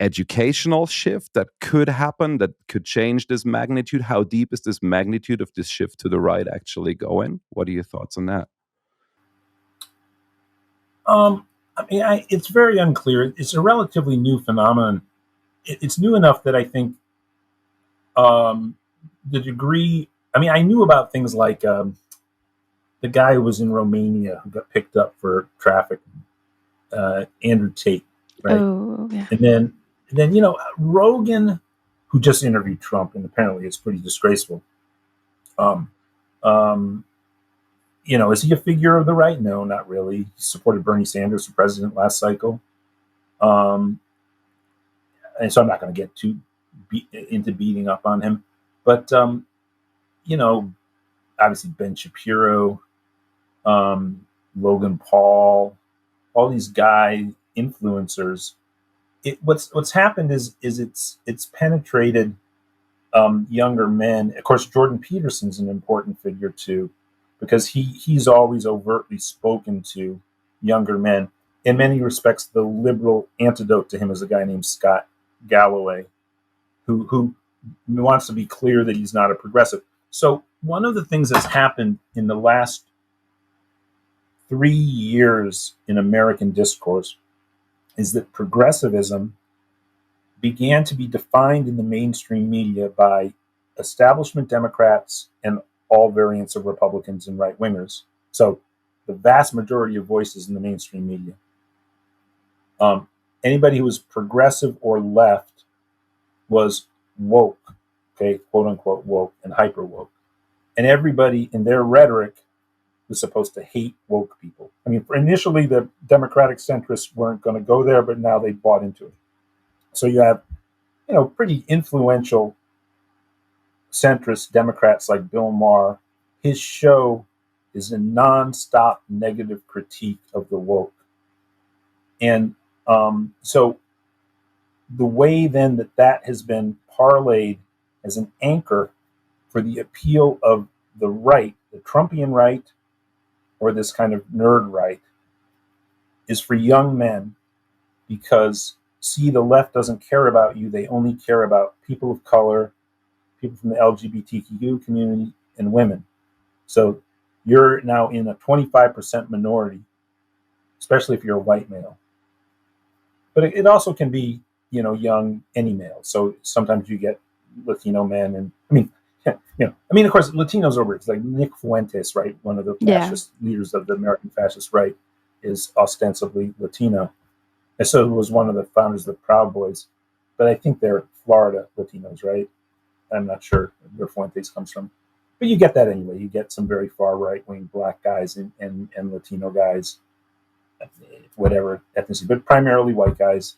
educational shift that could happen, that could change this magnitude? How deep is this magnitude of this shift to the right actually going? What are your thoughts on that? It's very unclear. It's a relatively new phenomenon. It's new enough that I think the degree. I knew about things like the guy who was in Romania who got picked up for trafficking, Andrew Tate. Right. Oh, yeah. And then Rogan, who just interviewed Trump, and apparently it's pretty disgraceful. Is he a figure of the right? No, not really. He supported Bernie Sanders for president last cycle. And so I'm not going to get too into beating up on him. But obviously Ben Shapiro, Logan Paul, all these guys, influencers. What's happened is it's penetrated younger men. Of course, Jordan Peterson's an important figure too, because he's always overtly spoken to younger men. In many respects, the liberal antidote to him is a guy named Scott Galloway, who wants to be clear that he's not a progressive. So one of the things that's happened in the last 3 years in American discourse is that progressivism began to be defined in the mainstream media by establishment Democrats and all variants of Republicans and right-wingers. So the vast majority of voices in the mainstream media. Anybody who was progressive or left was woke, okay, quote unquote woke and hyper woke. And everybody in their rhetoric was supposed to hate woke people. Initially the Democratic centrists weren't going to go there, but now they bought into it. So you have, pretty influential centrist Democrats like Bill Maher. His show is a nonstop negative critique of the woke. And so the way then that has been parlayed as an anchor for the appeal of the right, the Trumpian right, or this kind of nerd right, is for young men, because the left doesn't care about you. They only care about people of color, people from the LGBTQ community, and women. So you're now in a 25% minority, especially if you're a white male. But it also can be, young any male. So sometimes you get Latino men, and of course, Latinos are weird. It's like Nick Fuentes, right? One of the fascist leaders of the American fascist right is ostensibly Latino. And so was one of the founders of the Proud Boys. But I think they're Florida Latinos, right? I'm not sure where Fuentes comes from. But you get that anyway. You get some very far right-wing black guys and Latino guys, whatever ethnicity, but primarily white guys,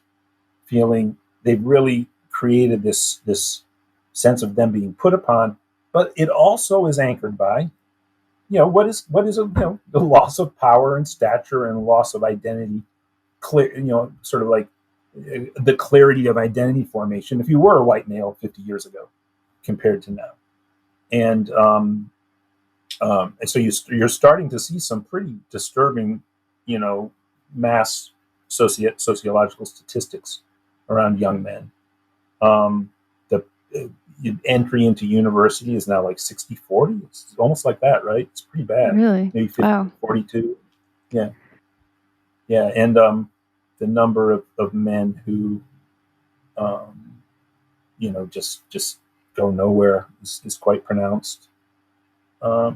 feeling they've really created this sense of them being put upon. But it also is anchored by, what is the loss of power and stature and loss of identity, clear, sort of like the clarity of identity formation if you were a white male 50 years ago compared to now. And so you're starting to see some pretty disturbing, mass sociological statistics around young men. The entry into university is now like 60-40. It's almost like that, right? It's pretty bad. Really? Maybe 50-42. Yeah. Yeah. And the number of men who, just go nowhere is quite pronounced. So,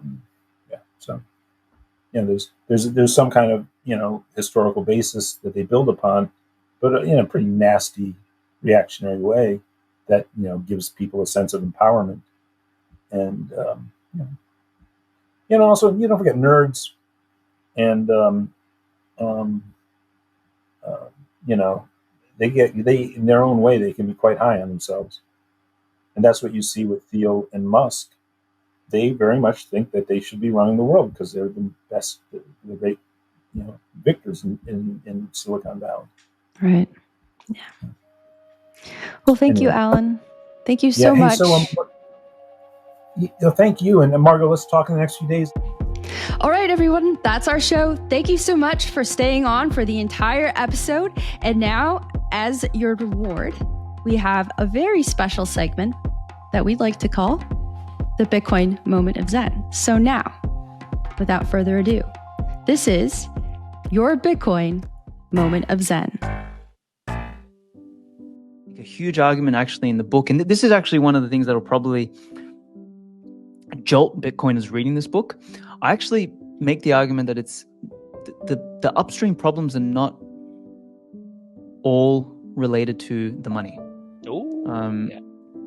there's some kind of, historical basis that they build upon, but in a pretty nasty reactionary way that, gives people a sense of empowerment. And, also, don't forget nerds and, they in their own way, they can be quite high on themselves. And that's what you see with Theo and Musk. They very much think that they should be running the world because they're the best, the great, victors in Silicon Valley. Right. Yeah. Well, thank you, Alan. Thank you so much. Thank you. And Margot, let's talk in the next few days. All right, everyone, that's our show. Thank you so much for staying on for the entire episode. And now, as your reward, we have a very special segment that we'd like to call the Bitcoin Moment of Zen. So now, without further ado, this is your Bitcoin Moment of Zen. A huge argument actually in the book, and this is actually one of the things that will probably jolt Bitcoiners reading this book. I actually make the argument that it's the upstream problems are not all related to the money.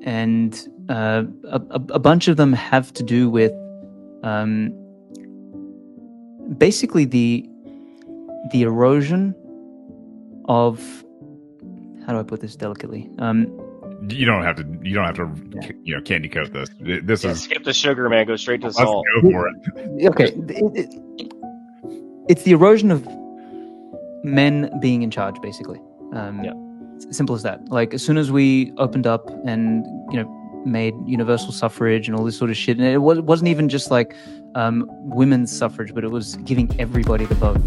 And a bunch of them have to do with basically the erosion of, how do I put this delicately? You don't have to candy coat this. This is skip the sugar, man. Go straight to the salt. Go for it. Okay, it's the erosion of men being in charge, basically. Simple as that. Like as soon as we opened up and made universal suffrage and all this sort of shit, and it wasn't even just like women's suffrage, but it was giving everybody the vote.